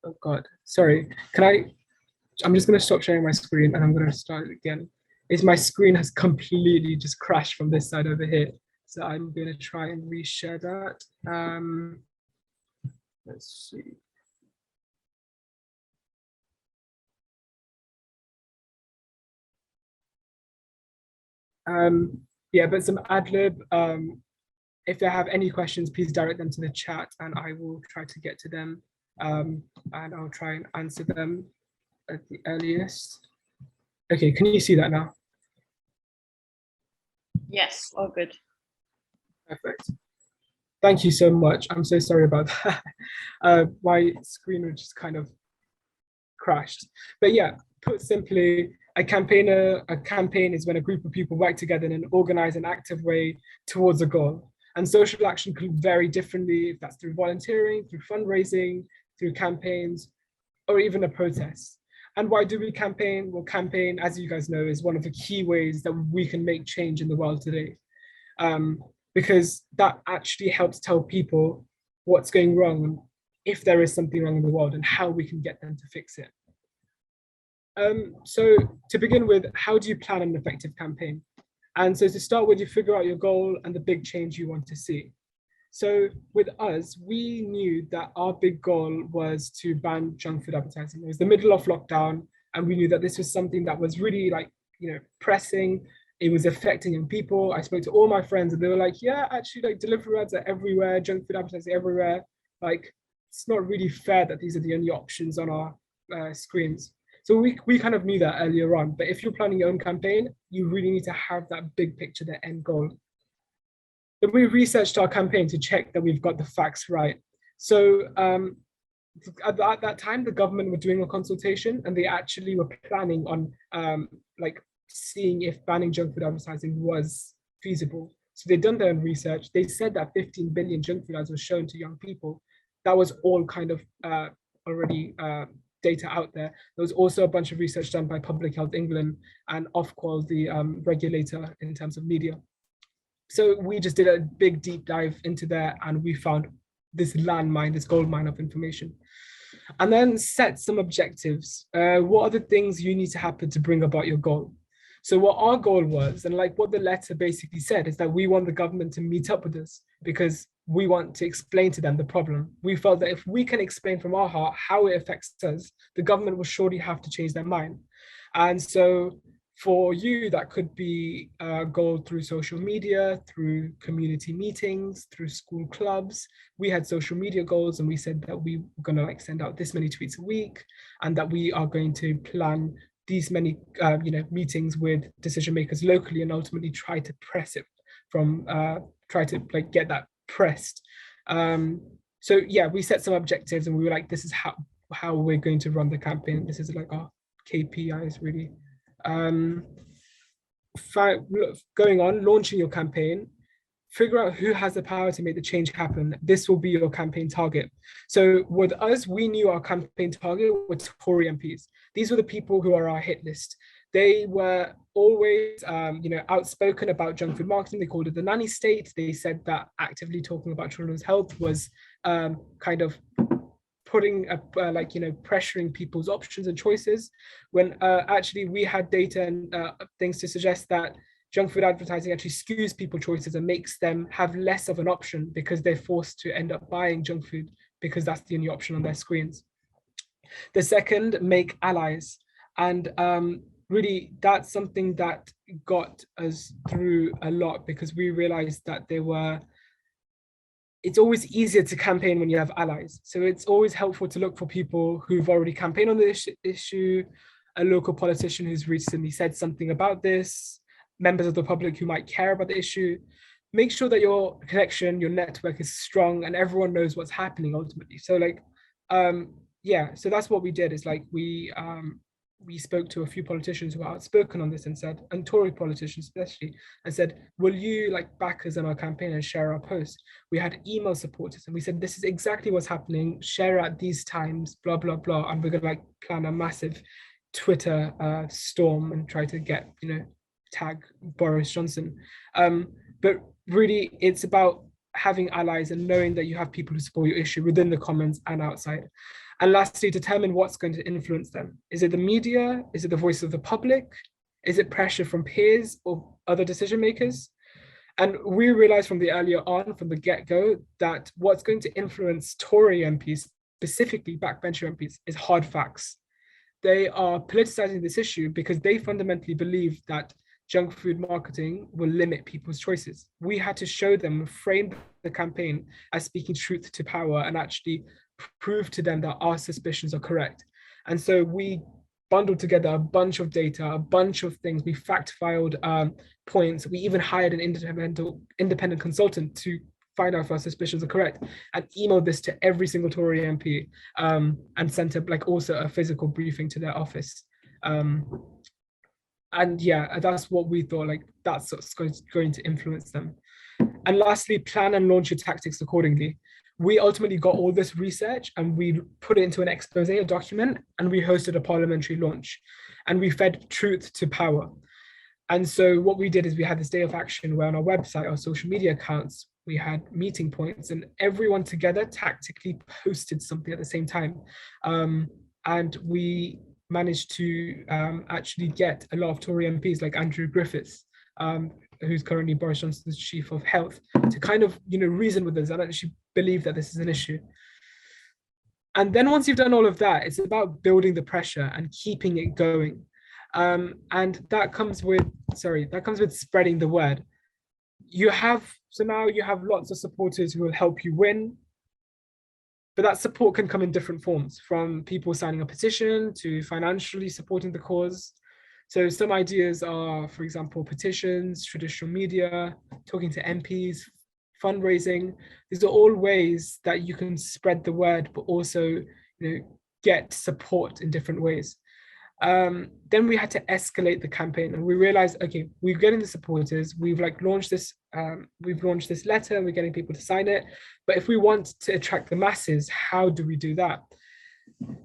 Oh God. Sorry. I'm just going to stop sharing my screen and I'm going to start it again. My screen has completely just crashed from this side over here. So I'm going to try and reshare that. Let's see. Yeah, but some ad lib. If they have any questions, please direct them to the chat and I will try to get to them. And I'll try and answer them at the earliest. Okay, can you see that now? Yes, all good. Perfect. Thank you so much. I'm so sorry about that. My screen was just kind of crashed. But yeah, put simply, a campaign is when a group of people work together in an organized and active way towards a goal. And social action can vary differently, if that's through volunteering, through fundraising, through campaigns, or even a protest. And why do we campaign? Well, campaign, as you guys know, is one of the key ways that we can make change in the world today. Because that actually helps tell people what's going wrong, and if there is something wrong in the world, and how we can get them to fix it. So to begin with, how do you plan an effective campaign? And so to start with, you figure out your goal and the big change you want to see. So with us, we knew that our big goal was to ban junk food advertising. It was the middle of lockdown, and we knew that this was something that was really pressing. It was affecting young people. I spoke to all my friends and they were like, yeah, actually like delivery ads are everywhere, junk food advertising everywhere. Like, it's not really fair that these are the only options on our screens. So we kind of knew that earlier on, but if you're planning your own campaign, you really need to have that big picture, the end goal. Then we researched our campaign to check that we've got the facts right. So at that time, the government were doing a consultation and they actually were planning on seeing if banning junk food advertising was feasible. So they'd done their own research. They said that 15 billion junk food ads were shown to young people. That was all kind of already data out there. There was also a bunch of research done by Public Health England and Ofqual, the regulator in terms of media. So we just did a big deep dive into there and we found this landmine, this gold mine of information. And then set some objectives. What are the things you need to happen to bring about your goal? So what our goal was, and like what the letter basically said, is that we want the government to meet up with us because we want to explain to them the problem. We felt that if we can explain from our heart how it affects us, the government will surely have to change their mind. And so for you, that could be a goal through social media, through community meetings, through school clubs. We had social media goals and we said that we were going to send out this many tweets a week and that we are going to plan these many meetings with decision makers locally and ultimately try to press it from get that pressed. So yeah, we set some objectives and we were like, this is how we're going to run the campaign. This is like our KPIs really. Going on, launching your campaign, figure out who has the power to make the change happen. This will be your campaign target. So with us, we knew our campaign target were Tory MPs. These were the people who are our hit list. They were always, outspoken about junk food marketing. They called it the nanny state. They said that actively talking about children's health was kind of putting pressuring people's options and choices, when actually we had data and things to suggest that junk food advertising actually skews people's choices and makes them have less of an option because they're forced to end up buying junk food because that's the only option on their screens. The second, make allies. And really, that's something that got us through a lot because we realized that it's always easier to campaign when you have allies. So it's always helpful to look for people who've already campaigned on the issue, a local politician who's recently said something about this, members of the public who might care about the issue. Make sure that your connection, your network is strong and everyone knows what's happening ultimately. So so that's what we did, is like we spoke to a few politicians who are outspoken on this and said, and Tory politicians especially, and said, will you back us in our campaign and share our post? We had email supporters and we said, this is exactly what's happening, share at these times, blah, blah, blah. And we're gonna plan a massive Twitter storm and try to get, tag Boris Johnson. But really it's about having allies and knowing that you have people who support your issue within the Commons and outside. And lastly, determine what's going to influence them. Is it the media? Is it the voice of the public? Is it pressure from peers or other decision makers? And we realized from the earlier on, from the get-go, that what's going to influence Tory MPs, specifically backbencher MPs, is hard facts. They are politicizing this issue because they fundamentally believe that junk food marketing will limit people's choices. We had to show them, frame the campaign as speaking truth to power and actually prove to them that our suspicions are correct. And so we bundled together a bunch of data, a bunch of things. We fact-filed points. We even hired an independent consultant to find out if our suspicions are correct, and emailed this to every single Tory MP and sent also a physical briefing to their office. And yeah, that's what we thought, that's what's going to influence them. And lastly, plan and launch your tactics accordingly. we ultimately got all this research and we put it into an expose, a document, and we hosted a parliamentary launch, and we fed truth to power. And so what we did is we had this day of action where on our website, our social media accounts, we had meeting points, and everyone together tactically posted something at the same time. And we managed to actually get a lot of Tory MPs like Andrew Griffiths, who's currently Boris Johnson's chief of health, to kind of, reason with us and actually believe that this is an issue. And then once you've done all of that, it's about building the pressure and keeping it going. And that comes with spreading the word. Now you have lots of supporters who will help you win, but that support can come in different forms, from people signing a petition to financially supporting the cause. So some ideas are, for example, petitions, traditional media, talking to MPs, fundraising. These are all ways that you can spread the word, but also, get support in different ways. Then we had to escalate the campaign, and we realized, okay, we're getting the supporters, we've launched this letter, and we're getting people to sign it. But if we want to attract the masses, how do we do that?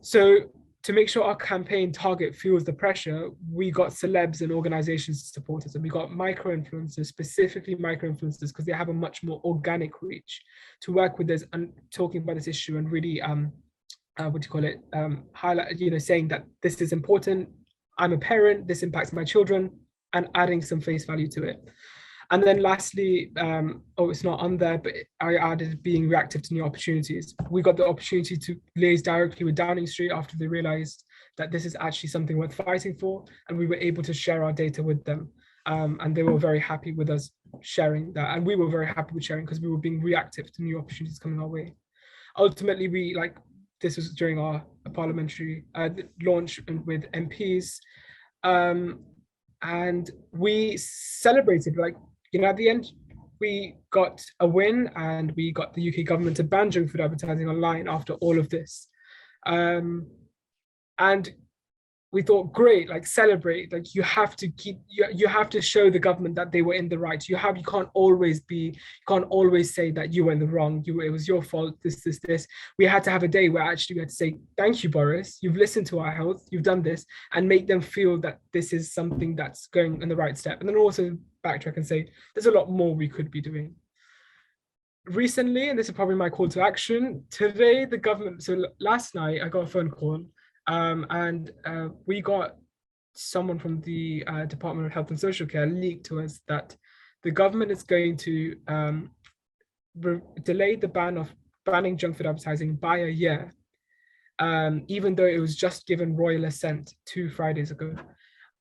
So to make sure our campaign target feels the pressure, we got celebs and organizations to support us, and we got micro-influencers, specifically micro-influencers, because they have a much more organic reach, to work with us and talking about this issue and really highlight, saying that this is important, I'm a parent, this impacts my children, and adding some face value to it. And then lastly, it's not on there, but I added being reactive to new opportunities. We got the opportunity to liaise directly with Downing Street after they realized that this is actually something worth fighting for, and we were able to share our data with them. And they were very happy with us sharing that. And we were very happy with sharing because we were being reactive to new opportunities coming our way. Ultimately, this was during our parliamentary launch with MPs. And we celebrated, at the end, we got a win, and we got the UK government to ban junk food advertising online after all of this. And we thought, great, celebrate, you have to show the government that they were in the right. You can't always say that you were in the wrong, it was your fault, this. We had to have a day where actually we had to say, thank you, Boris, you've listened to our health, you've done this, and make them feel that this is something that's going in the right step. And then also backtrack and say, there's a lot more we could be doing. Recently, and this is probably my call to action, today the government, so last night I got a phone call, and we got someone from the Department of Health and Social Care leaked to us that the government is going to delay the banning junk food advertising by a year, even though it was just given royal assent 2 Fridays ago.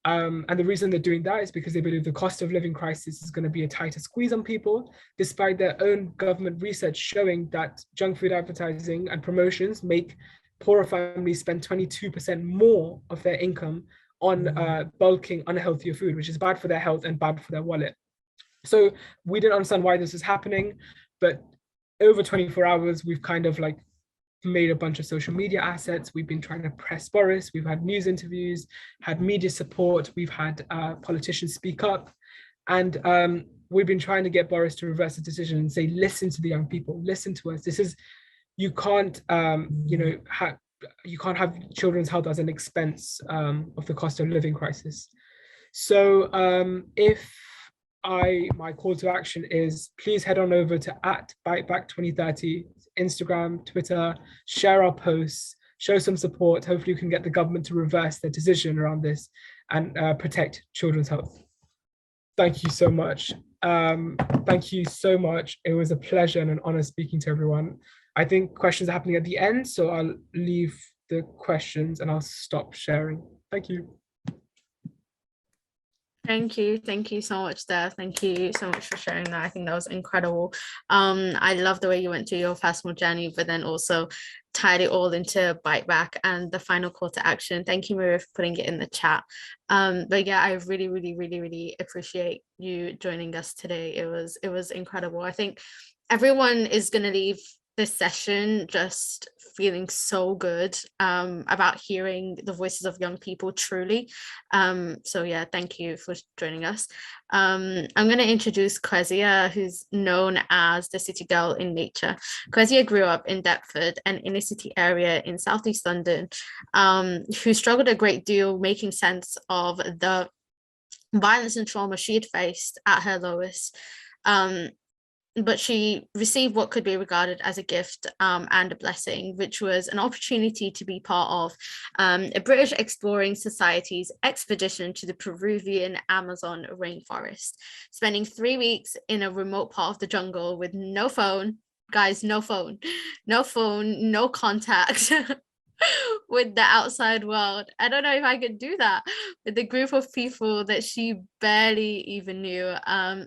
And the reason they're doing that is because they believe the cost of living crisis is going to be a tighter squeeze on people, despite their own government research showing that junk food advertising and promotions make poorer families spend 22% more of their income on bulking unhealthier food, which is bad for their health and bad for their wallet. So we didn't understand why this is happening, but over 24 hours, we've kind of made a bunch of social media assets. We've been trying to press Boris. We've had news interviews, had media support. We've had politicians speak up. And we've been trying to get Boris to reverse the decision and say, listen to the young people, listen to us. You can't have children's health as an expense of the cost of living crisis. So my call to action is, please head on over to @BiteBack2030, Instagram, Twitter, share our posts, show some support. Hopefully you can get the government to reverse their decision around this and protect children's health. Thank you so much. Thank you so much. It was a pleasure and an honor speaking to everyone. I think questions are happening at the end, so I'll leave the questions and I'll stop sharing. Thank you. Thank you so much, Steph. Thank you so much for sharing that. I think that was incredible. I love the way you went through your personal journey, but then also tied it all into Bite Back and the final call to action. Thank you, Maria, for putting it in the chat. But yeah, I really appreciate you joining us today. It was incredible. I think everyone is going to leave this session just feeling so good about hearing the voices of young people truly. So yeah, thank you for joining us. I'm going to introduce Kwesia, who's known as the city girl in nature. Kwesia grew up in Deptford, an inner city area in southeast London, who struggled a great deal making sense of the violence and trauma she had faced at her lowest. But she received what could be regarded as a gift and a blessing, which was an opportunity to be part of a British Exploring Society's expedition to the Peruvian Amazon rainforest, spending 3 weeks in a remote part of the jungle with no phone, guys, no phone, no contact with the outside world. I don't know if I could do that with a group of people that she barely even knew.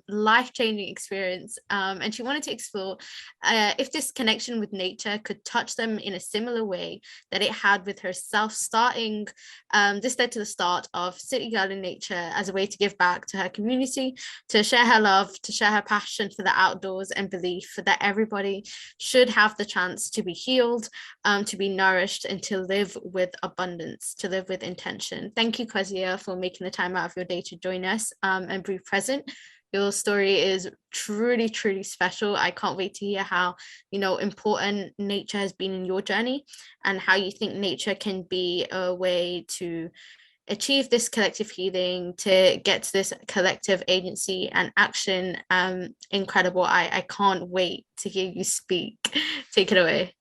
Life-changing experience, and she wanted to explore if this connection with nature could touch them in a similar way that it had with herself. This led to the start of City Girl in Nature as a way to give back to her community, to share her love, to share her passion for the outdoors, and belief that everybody should have the chance to be healed, to be nourished, and to live with abundance, to live with intention. Thank you, Kwesia, for making the time out of your day to join us and be present. Your story is truly, truly special. I can't wait to hear how, important nature has been in your journey, and how you think nature can be a way to achieve this collective healing, to get to this collective agency and action. Incredible. I can't wait to hear you speak. Take it away.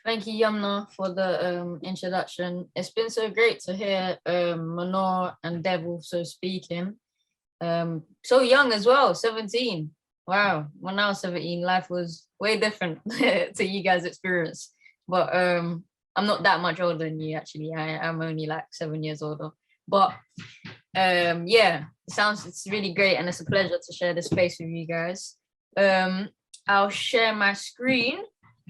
Thank you, Yumna, for the introduction. It's been so great to hear Mahnoor and Dev also speaking. So young as well, 17. Wow, when I was 17, life was way different to you guys' experience. But I'm not that much older than you, actually. I'm only like 7 years older. But yeah, it's really great, and it's a pleasure to share this space with you guys. I'll share my screen.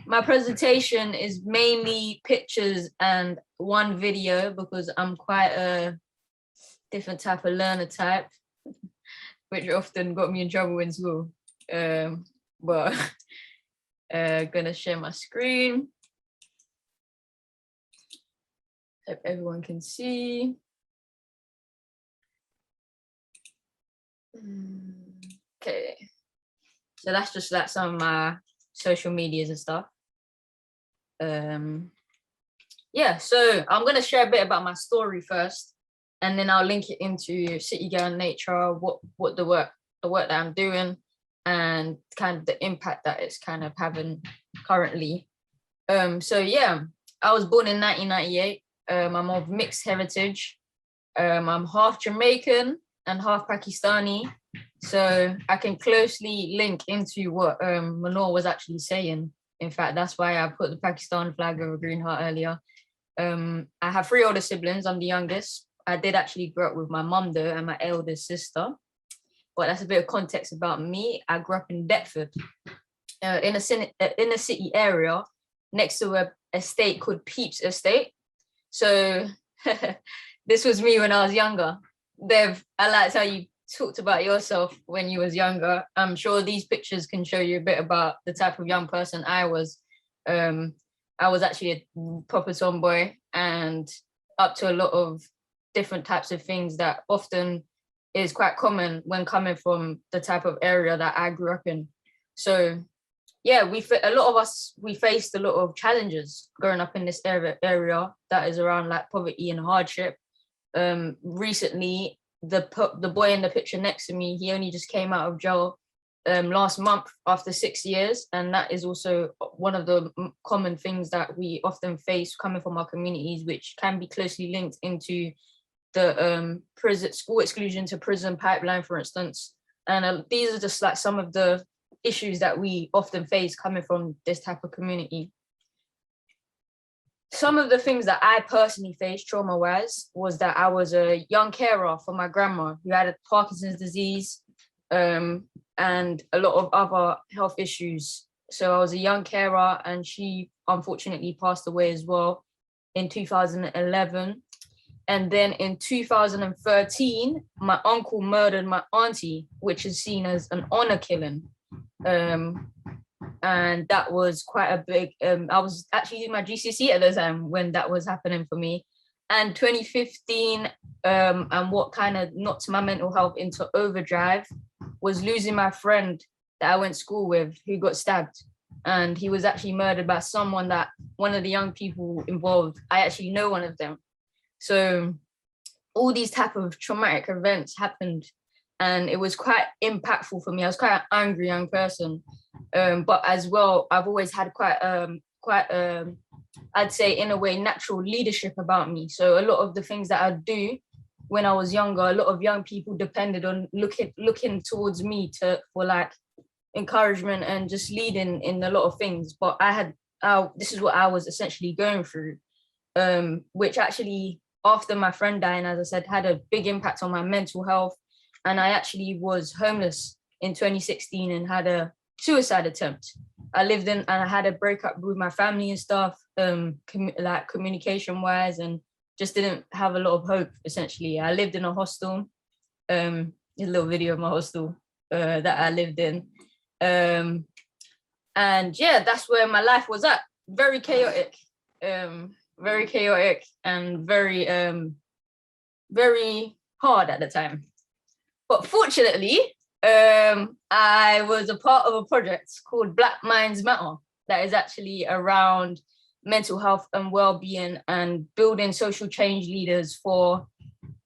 My presentation is mainly pictures and one video because I'm quite a different type of learner type, which often got me in trouble in school. But gonna share my screen. Hope everyone can see. Okay, so that's just like some of my social medias and stuff. Yeah, so I'm gonna share a bit about my story first, and then I'll link it into City Girl in Nature, what the work that I'm doing, and kind of the impact that it's kind of having currently. So yeah, I was born in 1998. I'm of mixed heritage. I'm half Jamaican and half Pakistani. So I can closely link into what Mahnoor was actually saying. In fact, that's why I put the Pakistan flag over green heart earlier. I have 3 older siblings. I'm the youngest. I did actually grow up with my mum though, and my eldest sister. But that's a bit of context about me. I grew up in Deptford, in a city area next to a estate called Peeps Estate. So this was me when I was younger. Dev, I liked how you talked about yourself when you was younger. I'm sure these pictures can show you a bit about the type of young person I was. I was actually a proper tomboy and up to a lot of different types of things that often is quite common when coming from the type of area that I grew up in. So yeah, a lot of us faced a lot of challenges growing up in this area that is around like poverty and hardship. Recently, the boy in the picture next to me, he only just came out of jail last month after 6 years, and that is also one of the common things that we often face coming from our communities, which can be closely linked into the prison school exclusion to prison pipeline, for instance. And these are just like some of the issues that we often face coming from this type of community. Some of the things that I personally faced trauma-wise was that I was a young carer for my grandma who had Parkinson's disease and a lot of other health issues. So I was a young carer, and she unfortunately passed away as well in 2011. And then in 2013, my uncle murdered my auntie, which is seen as an honor killing. And that was quite a big, I was actually doing my GCSE at the time when that was happening for me. And 2015, and what kind of knocked my mental health into overdrive was losing my friend that I went to school with, who got stabbed. And he was actually murdered by someone that one of the young people involved, I actually know one of them. So all these type of traumatic events happened, and it was quite impactful for me. I was quite an angry young person, but as well, I've always had quite I'd say in a way natural leadership about me. So a lot of the things that I do when I was younger, a lot of young people depended on looking towards me for like encouragement and just leading in a lot of things. But this is what I was essentially going through, which actually, after my friend dying, as I said, had a big impact on my mental health. And I actually was homeless in 2016 and had a suicide attempt. I lived in, and I had a breakup with my family and stuff, like communication wise, and just didn't have a lot of hope, essentially. I lived in a hostel, a little video of my hostel that I lived in. And yeah, that's where my life was at. Very chaotic, and very hard at the time. But fortunately, I was a part of a project called Black Minds Matter that is actually around mental health and well-being and building social change leaders for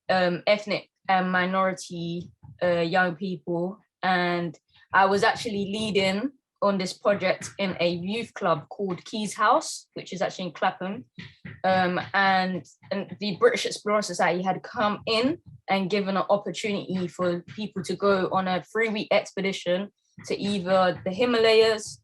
ethnic and minority young people. And I was actually leading on this project in a youth club called Keys House, which is actually in Clapham. And the British Explorer Society had come in and given an opportunity for people to go on a 3-week expedition to either the Himalayas,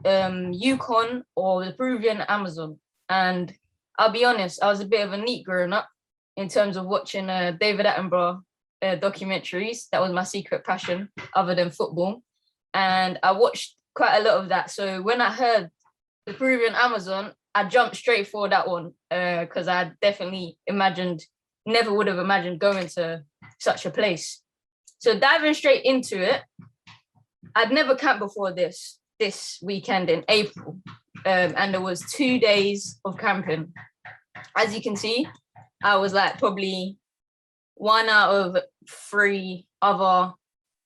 Yukon, or the Peruvian Amazon. And I'll be honest, I was a bit of a neat growing up in terms of watching David Attenborough documentaries. That was my secret passion other than football. And I watched quite a lot of that. So when I heard the Peruvian Amazon, I jumped straight for that one because I definitely never would have imagined going to such a place. So diving straight into it, I'd never camped before this weekend in April. And there was 2 days of camping. As you can see, I was like probably one out of 3 other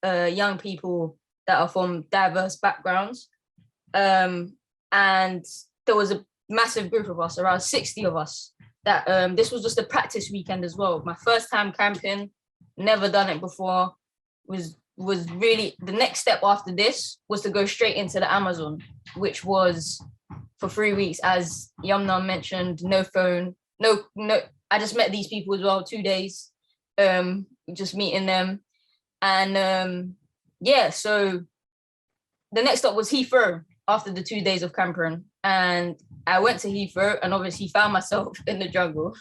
young people that are from diverse backgrounds. And there was a massive group of us, around 60 of us, that this was just a practice weekend as well. My first time camping, never done it before, was really, the next step after this was to go straight into the Amazon, which was for 3 weeks, as Yumna mentioned, no phone, no, I just met these people as well, 2 days, just meeting them. And yeah, so the next stop was Heathrow after the 2 days of camping. And I went to Heathrow and obviously found myself in the jungle.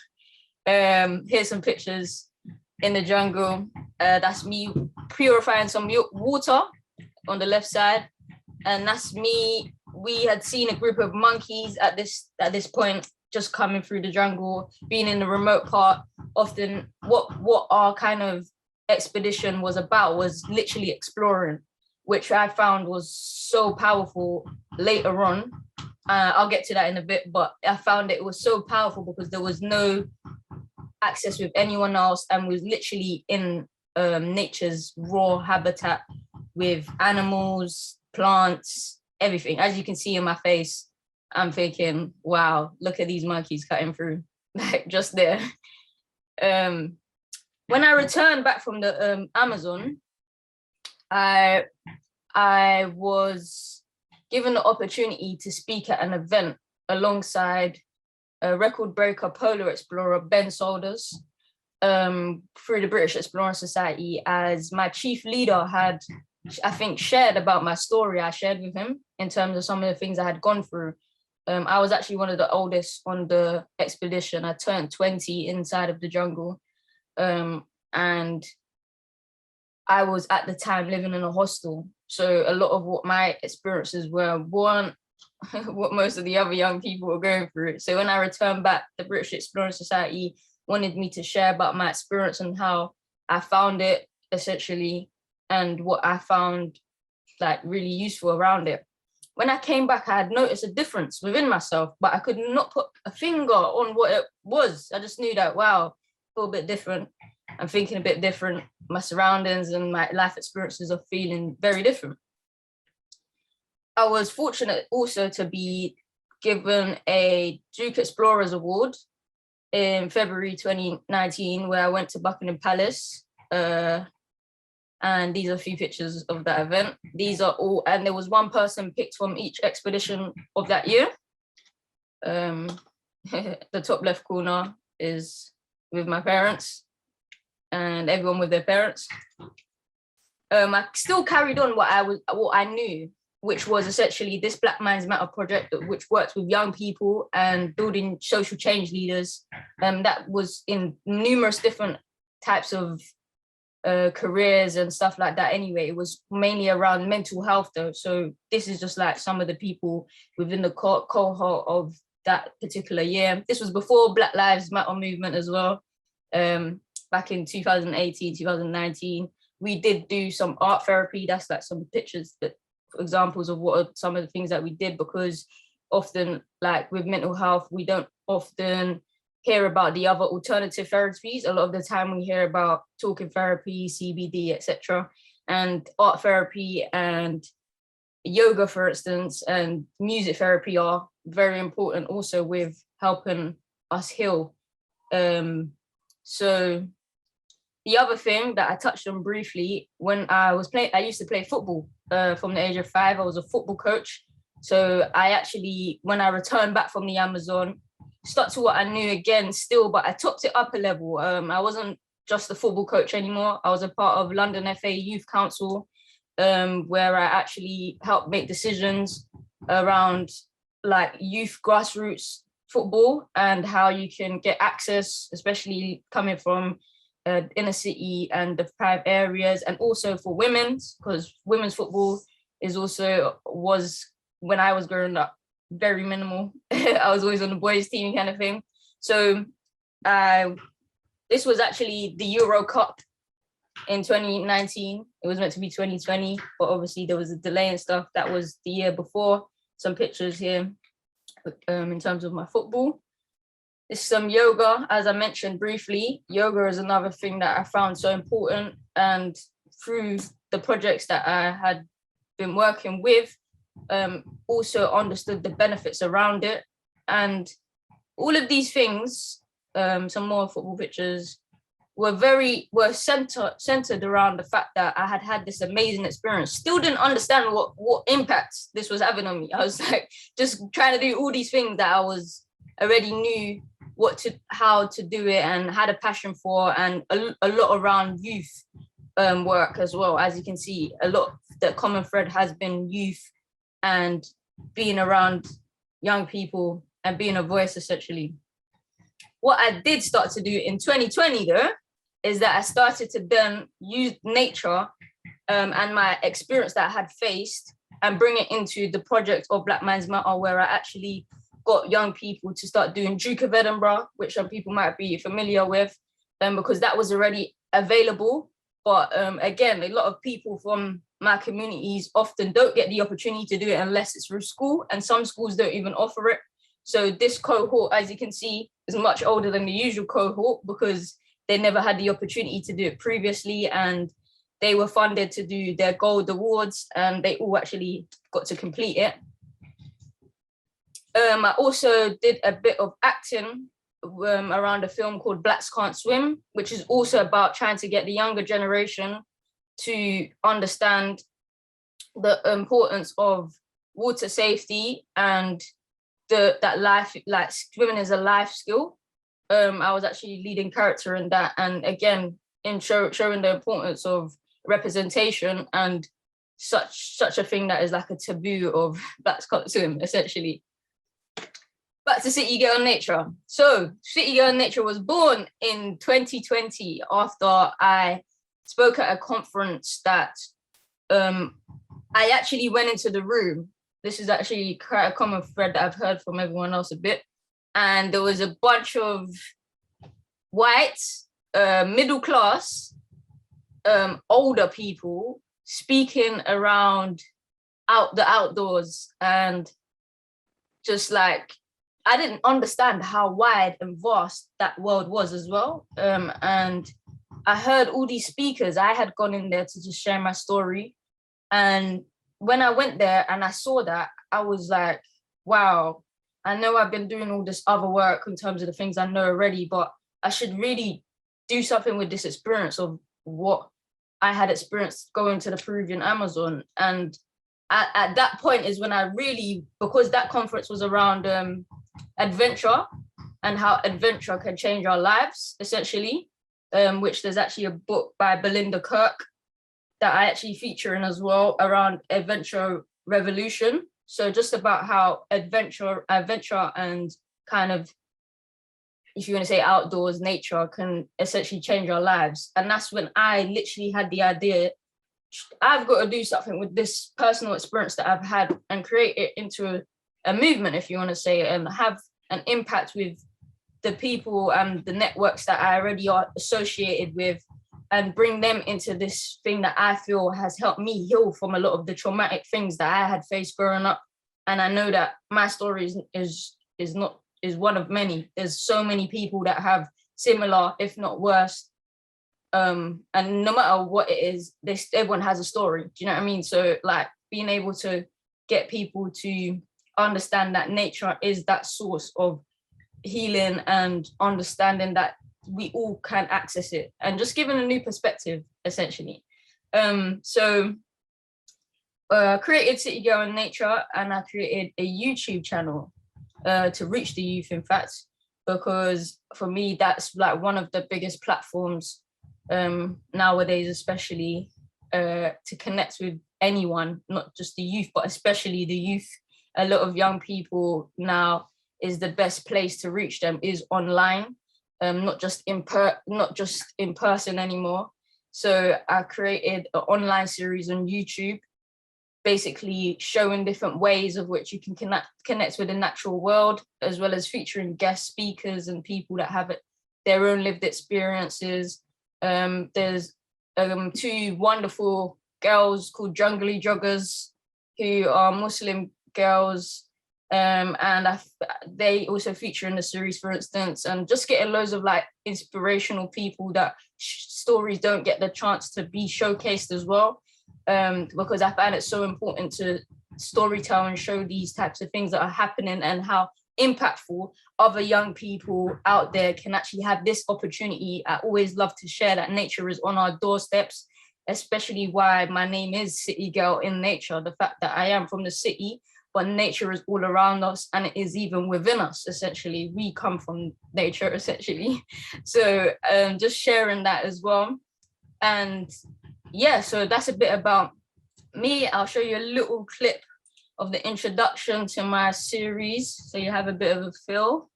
Here's some pictures in the jungle. That's me purifying some water on the left side. And that's me. We had seen a group of monkeys at this point, just coming through the jungle, being in the remote part. Often what our kind of expedition was about was literally exploring, which I found was so powerful later on. I'll get to that in a bit, but I found it was so powerful because there was no access with anyone else and was literally in nature's raw habitat with animals, plants, everything. As you can see in my face, I'm thinking, wow, look at these monkeys cutting through, like just there. When I returned back from the Amazon, I was given the opportunity to speak at an event alongside a record breaker polar explorer, Ben Solders, through the British Explorer Society, as my chief leader had, I think, shared about my story I shared with him in terms of some of the things I had gone through. I was actually one of the oldest on the expedition. I turned 20 inside of the jungle. And I was at the time living in a hostel. So a lot of what my experiences weren't what most of the other young people were going through. So when I returned back, the British Explorer Society wanted me to share about my experience and how I found it, essentially, and what I found like really useful around it. When I came back, I had noticed a difference within myself, but I could not put a finger on what it was. I just knew that, wow, I feel a bit different. I'm thinking a bit different. My surroundings and my life experiences are feeling very different. I was fortunate also to be given a Duke Explorers Award in February 2019, where I went to Buckingham Palace. And these are a few pictures of that event. These are all, and there was one person picked from each expedition of that year. The top left corner is with my parents and everyone with their parents. I still carried on what I knew, which was essentially this Black Minds Matter project, which works with young people and building social change leaders. That was in numerous different types of careers and stuff like that. Anyway, it was mainly around mental health though. So this is just like some of the people within the cohort of that particular year. This was before Black Lives Matter movement as well. Back in 2018, 2019, we did do some art therapy. That's like some pictures, that examples of what are some of the things that we did, because often like with mental health, we don't often hear about the other alternative therapies. A lot of the time we hear about talking therapy, CBD, etc. And art therapy and yoga, for instance, and music therapy are very important also with helping us heal. So the other thing that I touched on briefly, when I used to play football from the age of 5. I was a football coach. So I actually, when I returned back from the Amazon, stuck to what I knew again still, but I topped it up a level. I wasn't just a football coach anymore. I was a part of London FA Youth Council, where I actually helped make decisions around like youth grassroots football and how you can get access, especially coming from inner city and the prime areas, and also for women's, because women's football was when I was growing up very minimal. I was always on the boys team kind of thing. So this was actually the Euro Cup in 2019. It was meant to be 2020, but obviously there was a delay and stuff. That was the year before. Some pictures here in terms of my football. This is some yoga. As I mentioned briefly, yoga is another thing that I found so important, and through the projects that I had been working with, also understood the benefits around it. And all of these things, some more football pictures, were centered around the fact that I had had this amazing experience. Still didn't understand what impact this was having on me. I was like just trying to do all these things that I was already knew how to do it and had a passion for, and a lot around youth work as well. As you can see, a lot, the common thread has been youth and being around young people and being a voice, essentially. What I did start to do in 2020 though, is that I started to then use nature and my experience that I had faced and bring it into the project of Black Minds Matter, where I actually got young people to start doing Duke of Edinburgh, which some people might be familiar with, because that was already available. But again, a lot of people from my communities often don't get the opportunity to do it unless it's through school, and some schools don't even offer it. So this cohort, as you can see, is much older than the usual cohort because they never had the opportunity to do it previously, and they were funded to do their gold awards, and they all actually got to complete it. I also did a bit of acting around a film called Blacks Can't Swim, which is also about trying to get the younger generation to understand the importance of water safety and that life, like swimming is a life skill. I was actually leading character in that, and again, in showing the importance of representation and such a thing that is like a taboo of Blacks Can't Swim, essentially. Back to City Girl Nature. So City Girl Nature was born in 2020 after I spoke at a conference that I actually went into the room. This is actually quite a common thread that I've heard from everyone else a bit. And there was a bunch of white, middle class, older people speaking around the outdoors, and just like I didn't understand how wide and vast that world was as well. And I heard all these speakers. I had gone in there to just share my story. And when I went there and I saw that, I was like, wow, I know I've been doing all this other work in terms of the things I know already, but I should really do something with this experience of what I had experienced going to the Peruvian Amazon. And at that point is when I really, because that conference was around adventure and how adventure can change our lives, essentially, which there's actually a book by Belinda Kirk that I actually feature in as well around adventure revolution. So just about how adventure and kind of, if you want to say outdoors, nature can essentially change our lives. And that's when I literally had the idea, I've got to do something with this personal experience that I've had and create it into a movement, if you want to say, and have an impact with the people and the networks that I already are associated with, and bring them into this thing that I feel has helped me heal from a lot of the traumatic things that I had faced growing up. And I know that my story is one of many. There's so many people that have similar, if not worse. And no matter what it is, everyone has a story. Do you know what I mean? So like being able to get people to understand that nature is that source of healing and understanding that we all can access it, and just giving a new perspective, essentially. Created City Girl in Nature, and I created a YouTube channel to reach the youth, in fact, because for me, that's like one of the biggest platforms nowadays, especially to connect with anyone, not just the youth, but especially the youth. A lot of young people now is the best place to reach them is online, not just in person anymore. So I created an online series on YouTube, basically showing different ways of which you can connect with the natural world, as well as featuring guest speakers and people that have their own lived experiences. There's two wonderful girls called Jungly Joggers, who are Muslim girls, and they also feature in the series, for instance, and just getting loads of like inspirational people that stories don't get the chance to be showcased as well, because I find it so important to storytell and show these types of things that are happening and how impactful other young people out there can actually have this opportunity. I always love to share that nature is on our doorsteps, especially why my name is City Girl in Nature, the fact that I am from the city, but nature is all around us and it is even within us, essentially. We come from nature, essentially. So just sharing that as well. And yeah, so that's a bit about me. I'll show you a little clip of the introduction to my series, so you have a bit of a feel.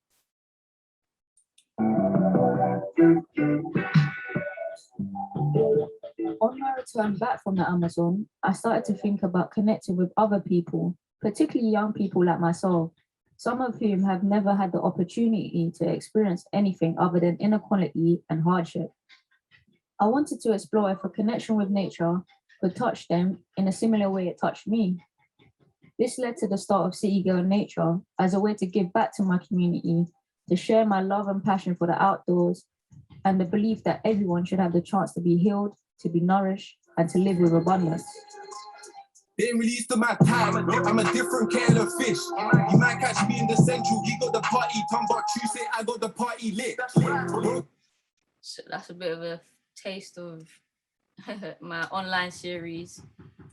On my return back from the Amazon, I started to think about connecting with other people, particularly young people like myself, some of whom have never had the opportunity to experience anything other than inequality and hardship. I wanted to explore if a connection with nature could touch them in a similar way it touched me. This led to the start of City Girl in Nature as a way to give back to my community, to share my love and passion for the outdoors, and the belief that everyone should have the chance to be healed, to be nourished, and to live with abundance. Been released to my time, I'm a different kettle of fish. You might catch me in the central, you got the party, Tom got Tuesday, I got the party lit. So that's a bit of a taste of my online series,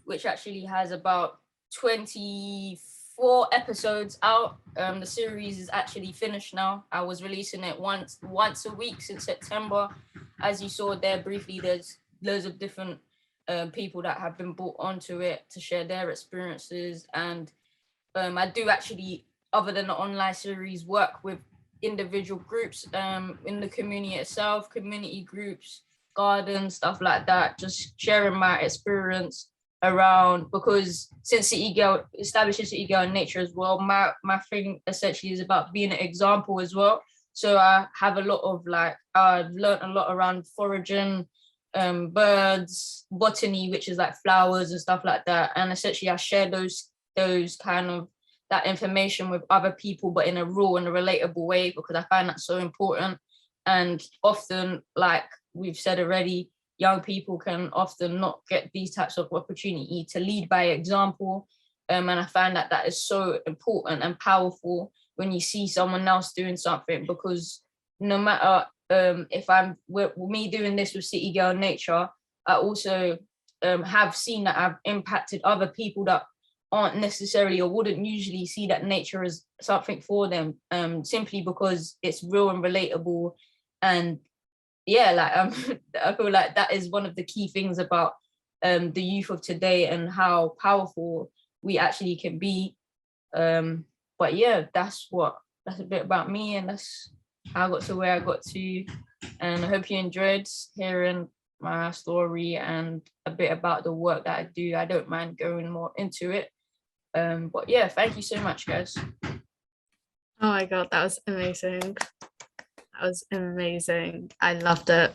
which actually has about 24 episodes out. The series is actually finished now. I was releasing it once a week since September. As you saw there briefly, there's loads of different people that have been brought onto it to share their experiences. And I do actually, other than the online series, work with individual groups in the community itself, community groups, gardens, stuff like that, just sharing my experience around, because since establishing City Girl in Nature as well, my thing essentially is about being an example as well. So I have a lot of I've learned a lot around foraging, birds, botany, which is like flowers and stuff like that. And essentially I share those kind of that information with other people, but in a raw and a relatable way, because I find that so important. And often, like we've said already, young people can often not get these types of opportunity to lead by example. And I find that that is so important and powerful when you see someone else doing something, because no matter if I'm with me doing this with City Girl Nature, I also have seen that I've impacted other people that aren't necessarily or wouldn't usually see that nature as something for them, simply because it's real and relatable. And yeah, like I feel like that is one of the key things about the youth of today and how powerful we actually can be. But yeah, that's a bit about me, and that's how I got to where I got to. And I hope you enjoyed hearing my story and a bit about the work that I do. I don't mind going more into it. But yeah, thank you so much, guys. Oh my God, that was amazing. That was amazing. I loved it.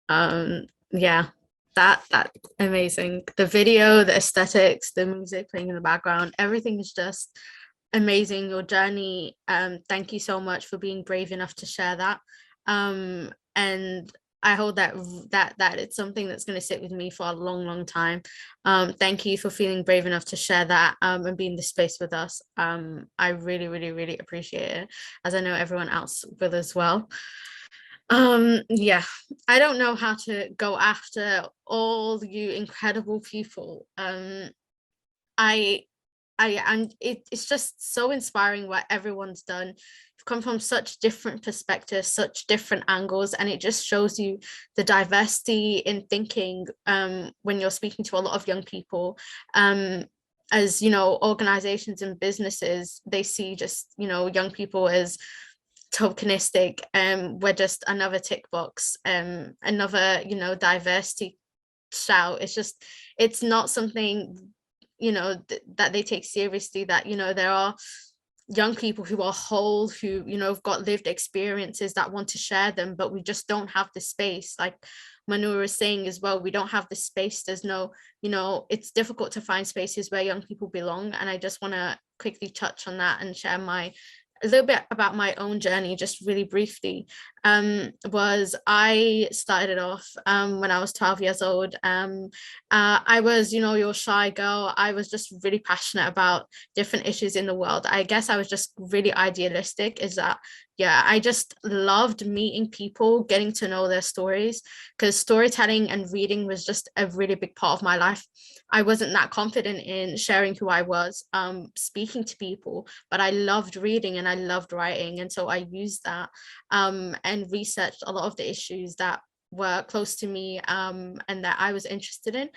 Yeah, that amazing. The video, the aesthetics, the music playing in the background, everything is just amazing. Your journey. Thank you so much for being brave enough to share that. And I hope that it's something that's going to sit with me for a long time. Thank you for feeling brave enough to share that and be in this space with us. I really appreciate it, as I know everyone else will as well. Yeah, I don't know how to go after all you incredible people. It's just so inspiring what everyone's done. You've come from such different perspectives, such different angles, and it just shows you the diversity in thinking when you're speaking to a lot of young people. As you know, organizations and businesses, they see just, you know, young people as tokenistic. We're just another tick box, another, you know, diversity shout. It's not something, you know, that they take seriously, that, you know, there are young people who are whole, who, you know, have got lived experiences that want to share them, but we just don't have the space. Like Mahnoor is saying as well, we don't have the space. There's no, you know, it's difficult to find spaces where young people belong. And I just want to quickly touch on that and share a little bit about my own journey, just really briefly. Was I started off when I was 12 years old. I was, you know, your shy girl. I was just really passionate about different issues in the world. I guess I was just really idealistic, is that, yeah, I just loved meeting people, getting to know their stories, because storytelling and reading was just a really big part of my life. I wasn't that confident in sharing who I was, speaking to people, but I loved reading and I loved writing. And so I used that and researched a lot of the issues that were close to me and that I was interested in.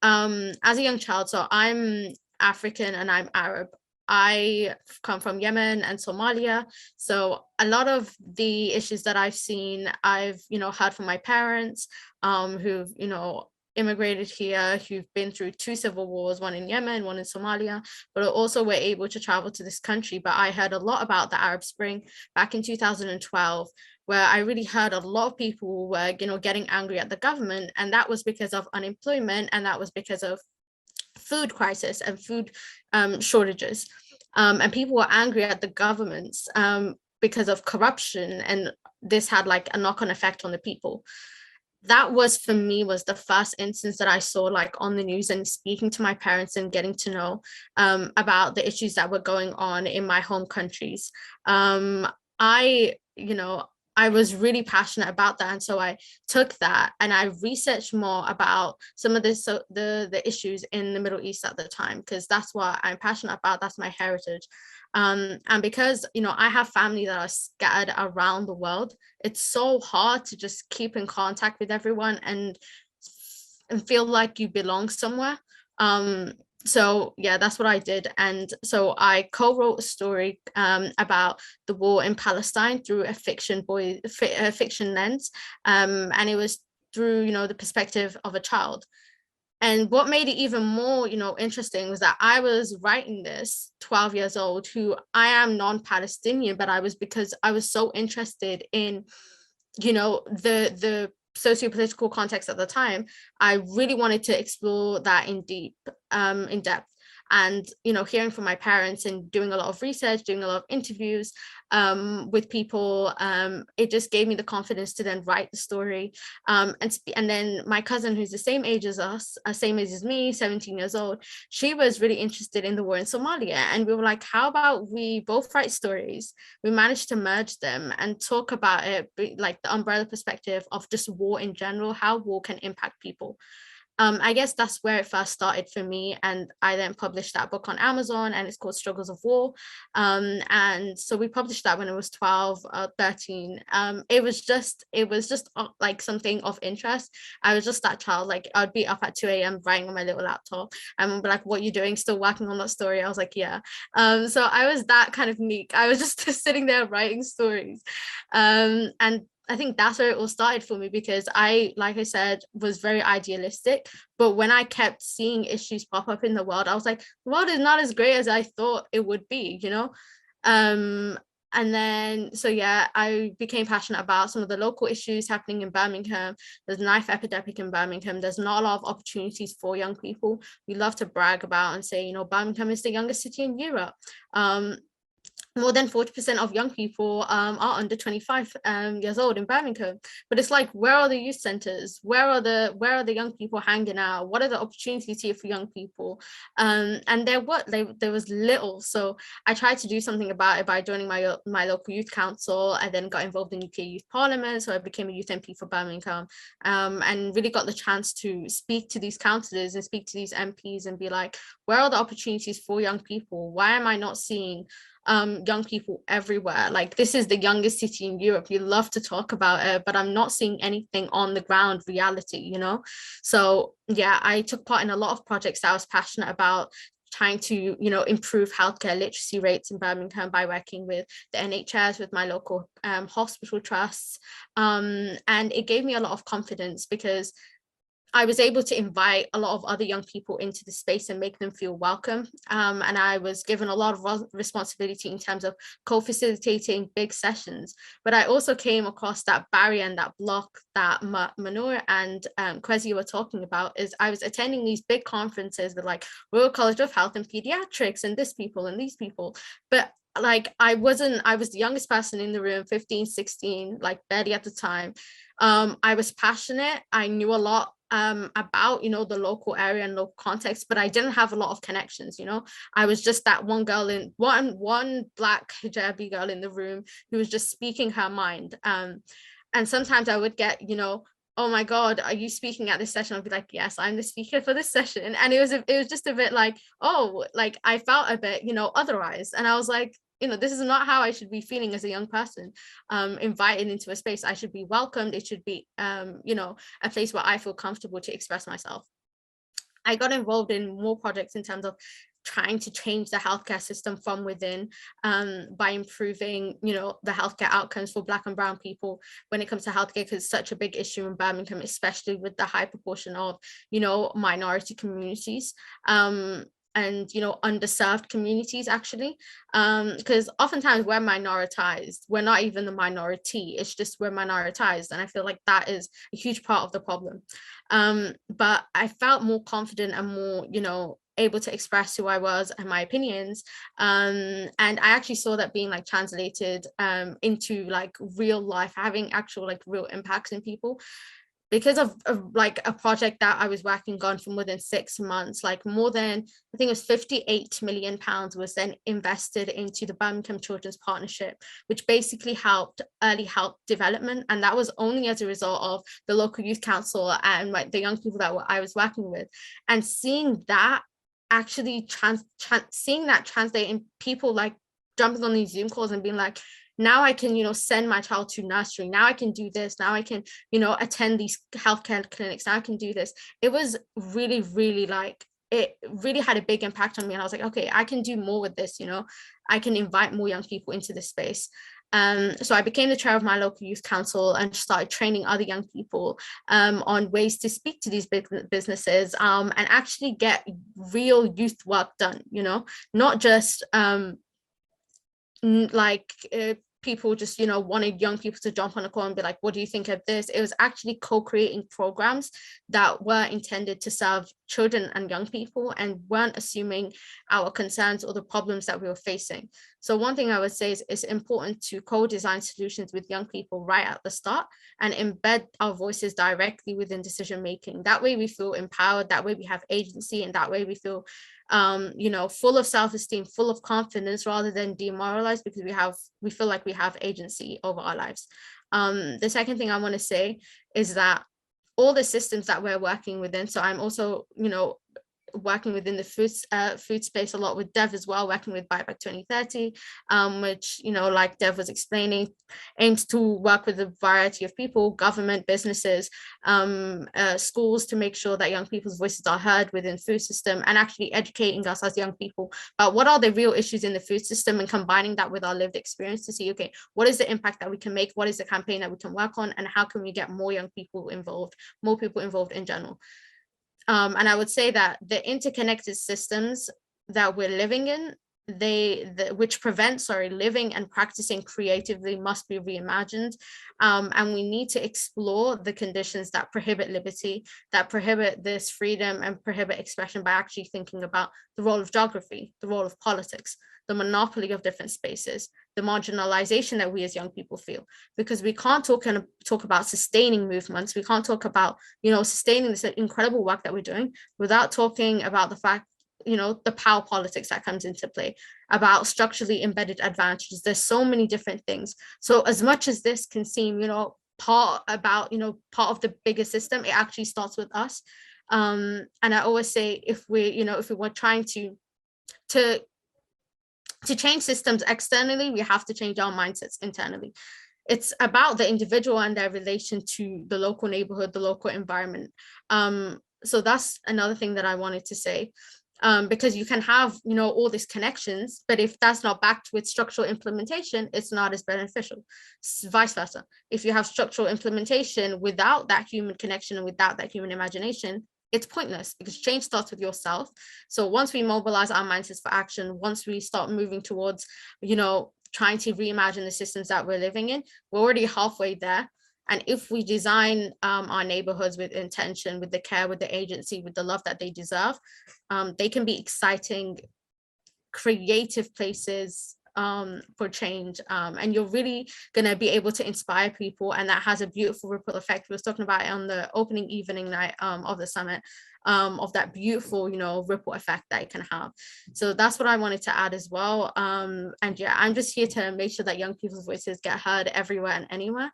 As a young child, so I'm African and I'm Arab. I come from Yemen and Somalia. So a lot of the issues that I've seen, I've, you know, heard from my parents who've, you know, immigrated here, who've been through 2 civil wars, one in Yemen, one in Somalia, but also were able to travel to this country. But I heard a lot about the Arab Spring back in 2012, where I really heard a lot of people were, you know, getting angry at the government, and that was because of unemployment, and that was because of food crisis and food shortages, and people were angry at the governments because of corruption, and this had like a knock-on effect on the people. That was, for me, was the first instance that I saw like on the news, and speaking to my parents and getting to know about the issues that were going on in my home countries. I was really passionate about that, and so I took that and I researched more about some of the issues in the Middle East at the time, because that's what I'm passionate about. That's my heritage. And because, you know, I have family that are scattered around the world, it's so hard to just keep in contact with everyone and feel like you belong somewhere. So yeah, that's what I did. And so I co-wrote a story about the war in Palestine through a fiction lens, and it was through, you know, the perspective of a child. And what made it even more, you know, interesting was that I was writing this 12 years old, who I am non-Palestinian, but because I was so interested in, you know, the socio-political context at the time, I really wanted to explore that in depth. And, you know, hearing from my parents and doing a lot of research, doing a lot of interviews with people, it just gave me the confidence to then write the story. And then my cousin, who's the same age as us, same age as me, 17 years old, she was really interested in the war in Somalia. And we were like, how about we both write stories? We managed to merge them and talk about it, like the umbrella perspective of just war in general, how war can impact people. I guess that's where it first started for me. And I then published that book on Amazon, and it's called Struggles of War. And so we published that when I was 12, 13. It was just like something of interest. I was just that child, like I'd be up at 2 a.m. writing on my little laptop, and I'd be like, what are you doing? Still working on that story? I was like, yeah. So I was that kind of meek. I was just sitting there writing stories. And I think that's where it all started for me, because I, like I said, was very idealistic. But when I kept seeing issues pop up in the world, I was like, the world is not as great as I thought it would be, you know? And then, so yeah, I became passionate about some of the local issues happening in Birmingham. There's a knife epidemic in Birmingham. There's not a lot of opportunities for young people. We love to brag about and say, you know, Birmingham is the youngest city in Europe. More than 40% of young people are under 25 years old in Birmingham. But it's like, where are the youth centers? Where are the young people hanging out? What are the opportunities here for young people? And there was little. So I tried to do something about it by joining my local youth council. I then got involved in UK Youth Parliament. So I became a youth MP for Birmingham, and really got the chance to speak to these councillors and speak to these MPs and be like, where are the opportunities for young people? Why am I not seeing young people everywhere? Like, this is the youngest city in Europe. You love to talk about it, but I'm not seeing anything on the ground reality, you know? So yeah, I took part in a lot of projects that I was passionate about, trying to, you know, improve healthcare literacy rates in Birmingham by working with the NHS, with my local hospital trusts. And it gave me a lot of confidence, because I was able to invite a lot of other young people into the space and make them feel welcome. And I was given a lot of responsibility in terms of co-facilitating big sessions. But I also came across that barrier and that block that Mahnoor and Kwesia were talking about. Is I was attending these big conferences with like Royal College of Health and Pediatrics and this people and these people. But like, I was the youngest person in the room, 15, 16, like barely at the time. I was passionate. I knew a lot about, you know, the local area and local context, but I didn't have a lot of connections, you know. I was just that one girl in one black hijabi girl in the room who was just speaking her mind. And sometimes I would get, you know, oh my God, are you speaking at this session? I'll be like, yes, I'm the speaker for this session. And it was just a bit like, oh, like I felt a bit, you know, otherized. And I was like, you know, this is not how I should be feeling as a young person, invited into a space. I should be welcomed. It should be, you know, a place where I feel comfortable to express myself. I got involved in more projects in terms of trying to change the healthcare system from within, by improving, you know, the healthcare outcomes for Black and brown people when it comes to healthcare, because it's such a big issue in Birmingham, especially with the high proportion of, you know, minority communities. And, you know, underserved communities, actually, because oftentimes we're minoritized. We're not even the minority, it's just we're minoritized. And I feel like that is a huge part of the problem. But I felt more confident and more, you know, able to express who I was and my opinions. And I actually saw that being like translated into like real life, having actual like real impacts in people. Because of like a project that I was working on for more than 6 months, like more than, I think it was £58 million was then invested into the Birmingham Children's Partnership, which basically helped early health development. And that was only as a result of the local youth council and like the young people that I was working with. And seeing that actually seeing that translate in people like jumping on these Zoom calls and being like, now I can, you know, send my child to nursery. Now I can do this. Now I can, you know, attend these healthcare clinics. Now I can do this. It was really, really like, it really had a big impact on me. And I was like, okay, I can do more with this, you know, I can invite more young people into this space. So I became the chair of my local youth council and started training other young people on ways to speak to these big businesses and actually get real youth work done, you know, not just people just, wanted young people to jump on a call and be like, what do you think of this? It was actually co-creating programs that were intended to serve children and young people and weren't assuming our concerns or the problems that we were facing. So one thing I would say is it's important to co-design solutions with young people right at the start and embed our voices directly within decision making. That way we feel empowered, that way we have agency, and that way we feel full of self-esteem, full of confidence, rather than demoralized because we feel like we have agency over our lives. The second thing I want to say is that all the systems that we're working within, so I'm also, working within the food space a lot with Dev as well, working with Buyback 2030, which, like Dev was explaining, aims to work with a variety of people, government, businesses, schools, to make sure that young people's voices are heard within food system, and actually educating us as young people about what are the real issues in the food system, and combining that with our lived experience to see, okay, what is the impact that we can make, what is the campaign that we can work on, and how can we get more young people involved, more people involved in general. And I would say that the interconnected systems that we're living in, which prevent, living and practicing creatively, must be reimagined. And we need to explore the conditions that prohibit liberty, that prohibit this freedom and prohibit expression, by actually thinking about the role of geography, the role of politics, the monopoly of different spaces, the marginalization that we as young people feel, because we can't talk about sustaining movements. We can't talk about, sustaining this incredible work that we're doing without talking about the fact, the power politics that comes into play, about structurally embedded advantages. There's so many different things. So as much as this can seem, part of the bigger system, it actually starts with us. And I always say, if we were trying to change systems externally, we have to change our mindsets internally. It's about the individual and their relation to the local neighborhood, the local environment. So that's another thing that I wanted to say, because you can have, all these connections, but if that's not backed with structural implementation, it's not as beneficial. Vice versa. If you have structural implementation without that human connection and without that human imagination, it's pointless, because change starts with yourself. So once we mobilize our mindsets for action, once we start moving towards, trying to reimagine the systems that we're living in, we're already halfway there. And if we design our neighborhoods with intention, with the care, with the agency, with the love that they deserve, they can be exciting, creative places for change, and you're really going to be able to inspire people, and that has a beautiful ripple effect. We were talking about it on the opening evening night of the summit, of that beautiful ripple effect that it can have. So that's what I wanted to add as well. And yeah, I'm just here to make sure that young people's voices get heard everywhere and anywhere.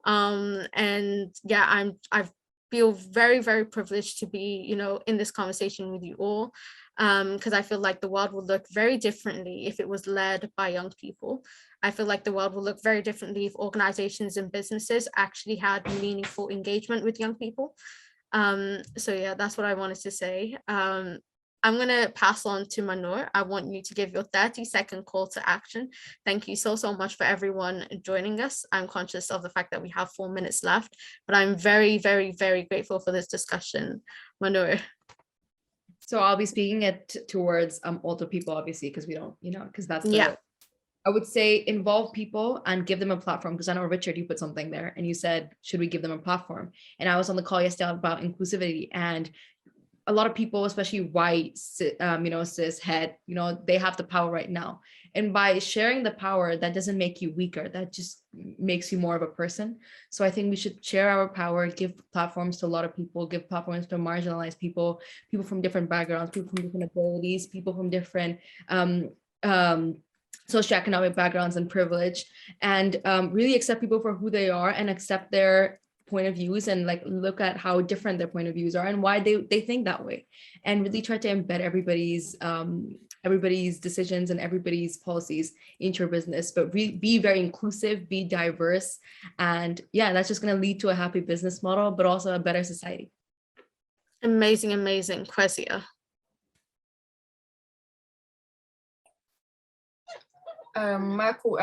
And yeah, I feel very, very privileged to be in this conversation with you all, because I feel like the world would look very differently if it was led by young people. I feel like the world will look very differently if organizations and businesses actually had meaningful engagement with young people. So yeah, that's what I wanted to say. I'm going to pass on to Mahnoor. I want you to give your 30-second call to action. Thank you so much for everyone joining us. I'm conscious of the fact that we have 4 minutes left, but I'm very, very, very grateful for this discussion. Mahnoor. So I'll be speaking it towards older people, obviously, because we don't, because that's I would say involve people and give them a platform, because I know, Richard, you put something there and you said, should we give them a platform? And I was on the call yesterday about inclusivity, and a lot of people, especially white, cis, het, they have the power right now. And by sharing the power, that doesn't make you weaker. That just makes you more of a person. So I think we should share our power, give platforms to a lot of people, give platforms to marginalized people, people from different backgrounds, people from different abilities, people from different socioeconomic backgrounds and privilege, and really accept people for who they are and accept their point of views, and look at how different their point of views are and why they think that way, and really try to embed everybody's decisions and everybody's policies into your business, but be very inclusive, be diverse, and yeah, that's just going to lead to a happy business model, but also a better society. Amazing, Kwesia. My call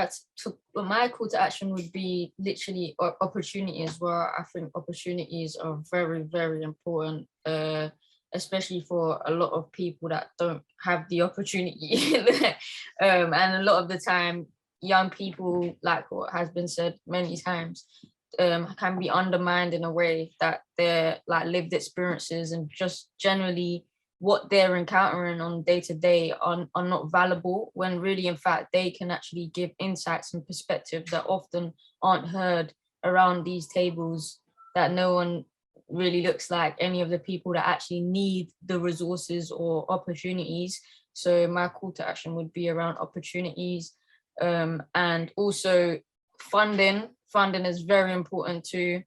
to action would be literally opportunity as well. I think opportunities are very, very important, especially for a lot of people that don't have the opportunity. And a lot of the time, young people, like what has been said many times, can be undermined in a way that their like lived experiences and just generally what they're encountering on day to day are not valuable, when really in fact they can actually give insights and perspectives that often aren't heard around these tables, that no one really looks like any of the people that actually need the resources or opportunities. So my call to action would be around opportunities, and also funding. Funding is very important too.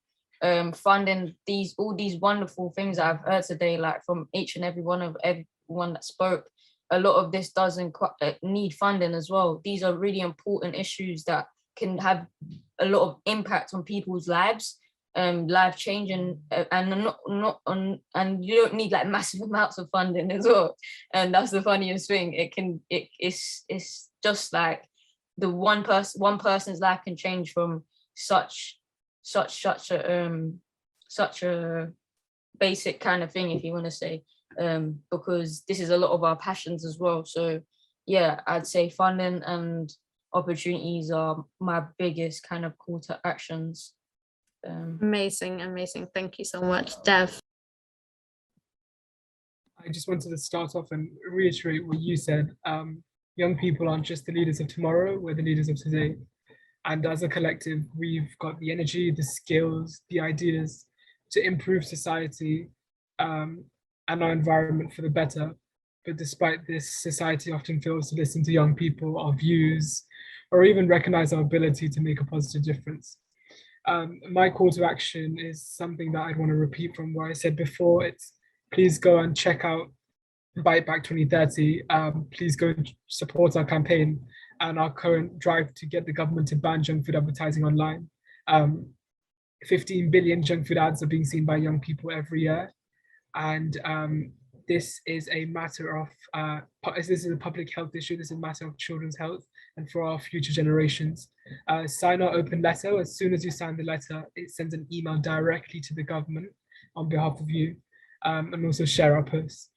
Funding all these wonderful things that I've heard today, like from each and every one of everyone that spoke. A lot of this doesn't need funding as well. These are really important issues that can have a lot of impact on people's lives, life changing, and and you don't need like massive amounts of funding as well. And that's the funniest thing. It's just like the one person's life can change from such a basic kind of thing, if you want to say, because this is a lot of our passions as well. So yeah, I'd say funding and opportunities are my biggest kind of call to actions. Amazing. Thank you so much, Dev. I just wanted to start off and reiterate what you said. Young people aren't just the leaders of tomorrow, we're the leaders of today. And as a collective, we've got the energy, the skills, the ideas to improve society and our environment for the better. But despite this, society often fails to listen to young people, our views, or even recognize our ability to make a positive difference. My call to action is something that I'd want to repeat from what I said before. It's please go and check out Bite Back 2030. Please go and support our campaign and our current drive to get the government to ban junk food advertising online. 15 billion junk food ads are being seen by young people every year. And this is a matter of, this is a public health issue. This is a matter of children's health and for our future generations. Sign our open letter. As soon as you sign the letter, it sends an email directly to the government on behalf of you, and also share our posts.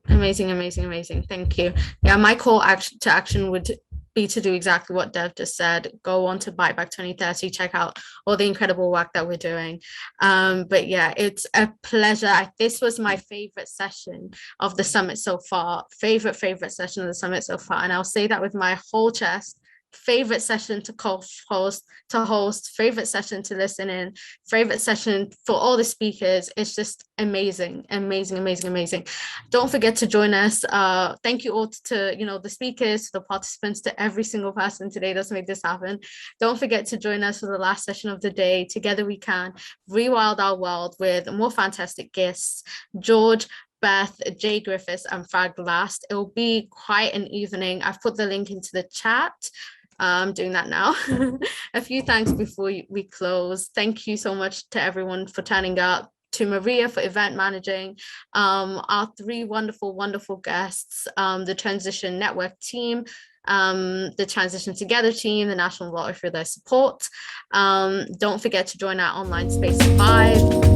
Amazing. Thank you. Yeah, my call to action would be to do exactly what Dev just said. Go on to Bite Back 2030, check out all the incredible work that we're doing. But yeah, it's a pleasure. This was my favorite session of the summit so far. Favorite session of the summit so far. And I'll say that with my whole chest. Favorite session to host, favorite session to listen in, favorite session for all the speakers. It's just amazing. Don't forget to join us. Thank you all to the speakers, to the participants, to every single person today that's made this happen. Don't forget to join us for the last session of the day. Together we can rewild our world with more fantastic guests. George, Beth, Jay Griffiths, and Fag last. It will be quite an evening. I've put the link into the chat. I'm doing that now. A few thanks before we close. Thank you so much to everyone for turning up, to Maria for event managing, our three wonderful guests, the Transition Network team, the Transition Together team, the National Lottery for their support. Don't forget to join our online space 5.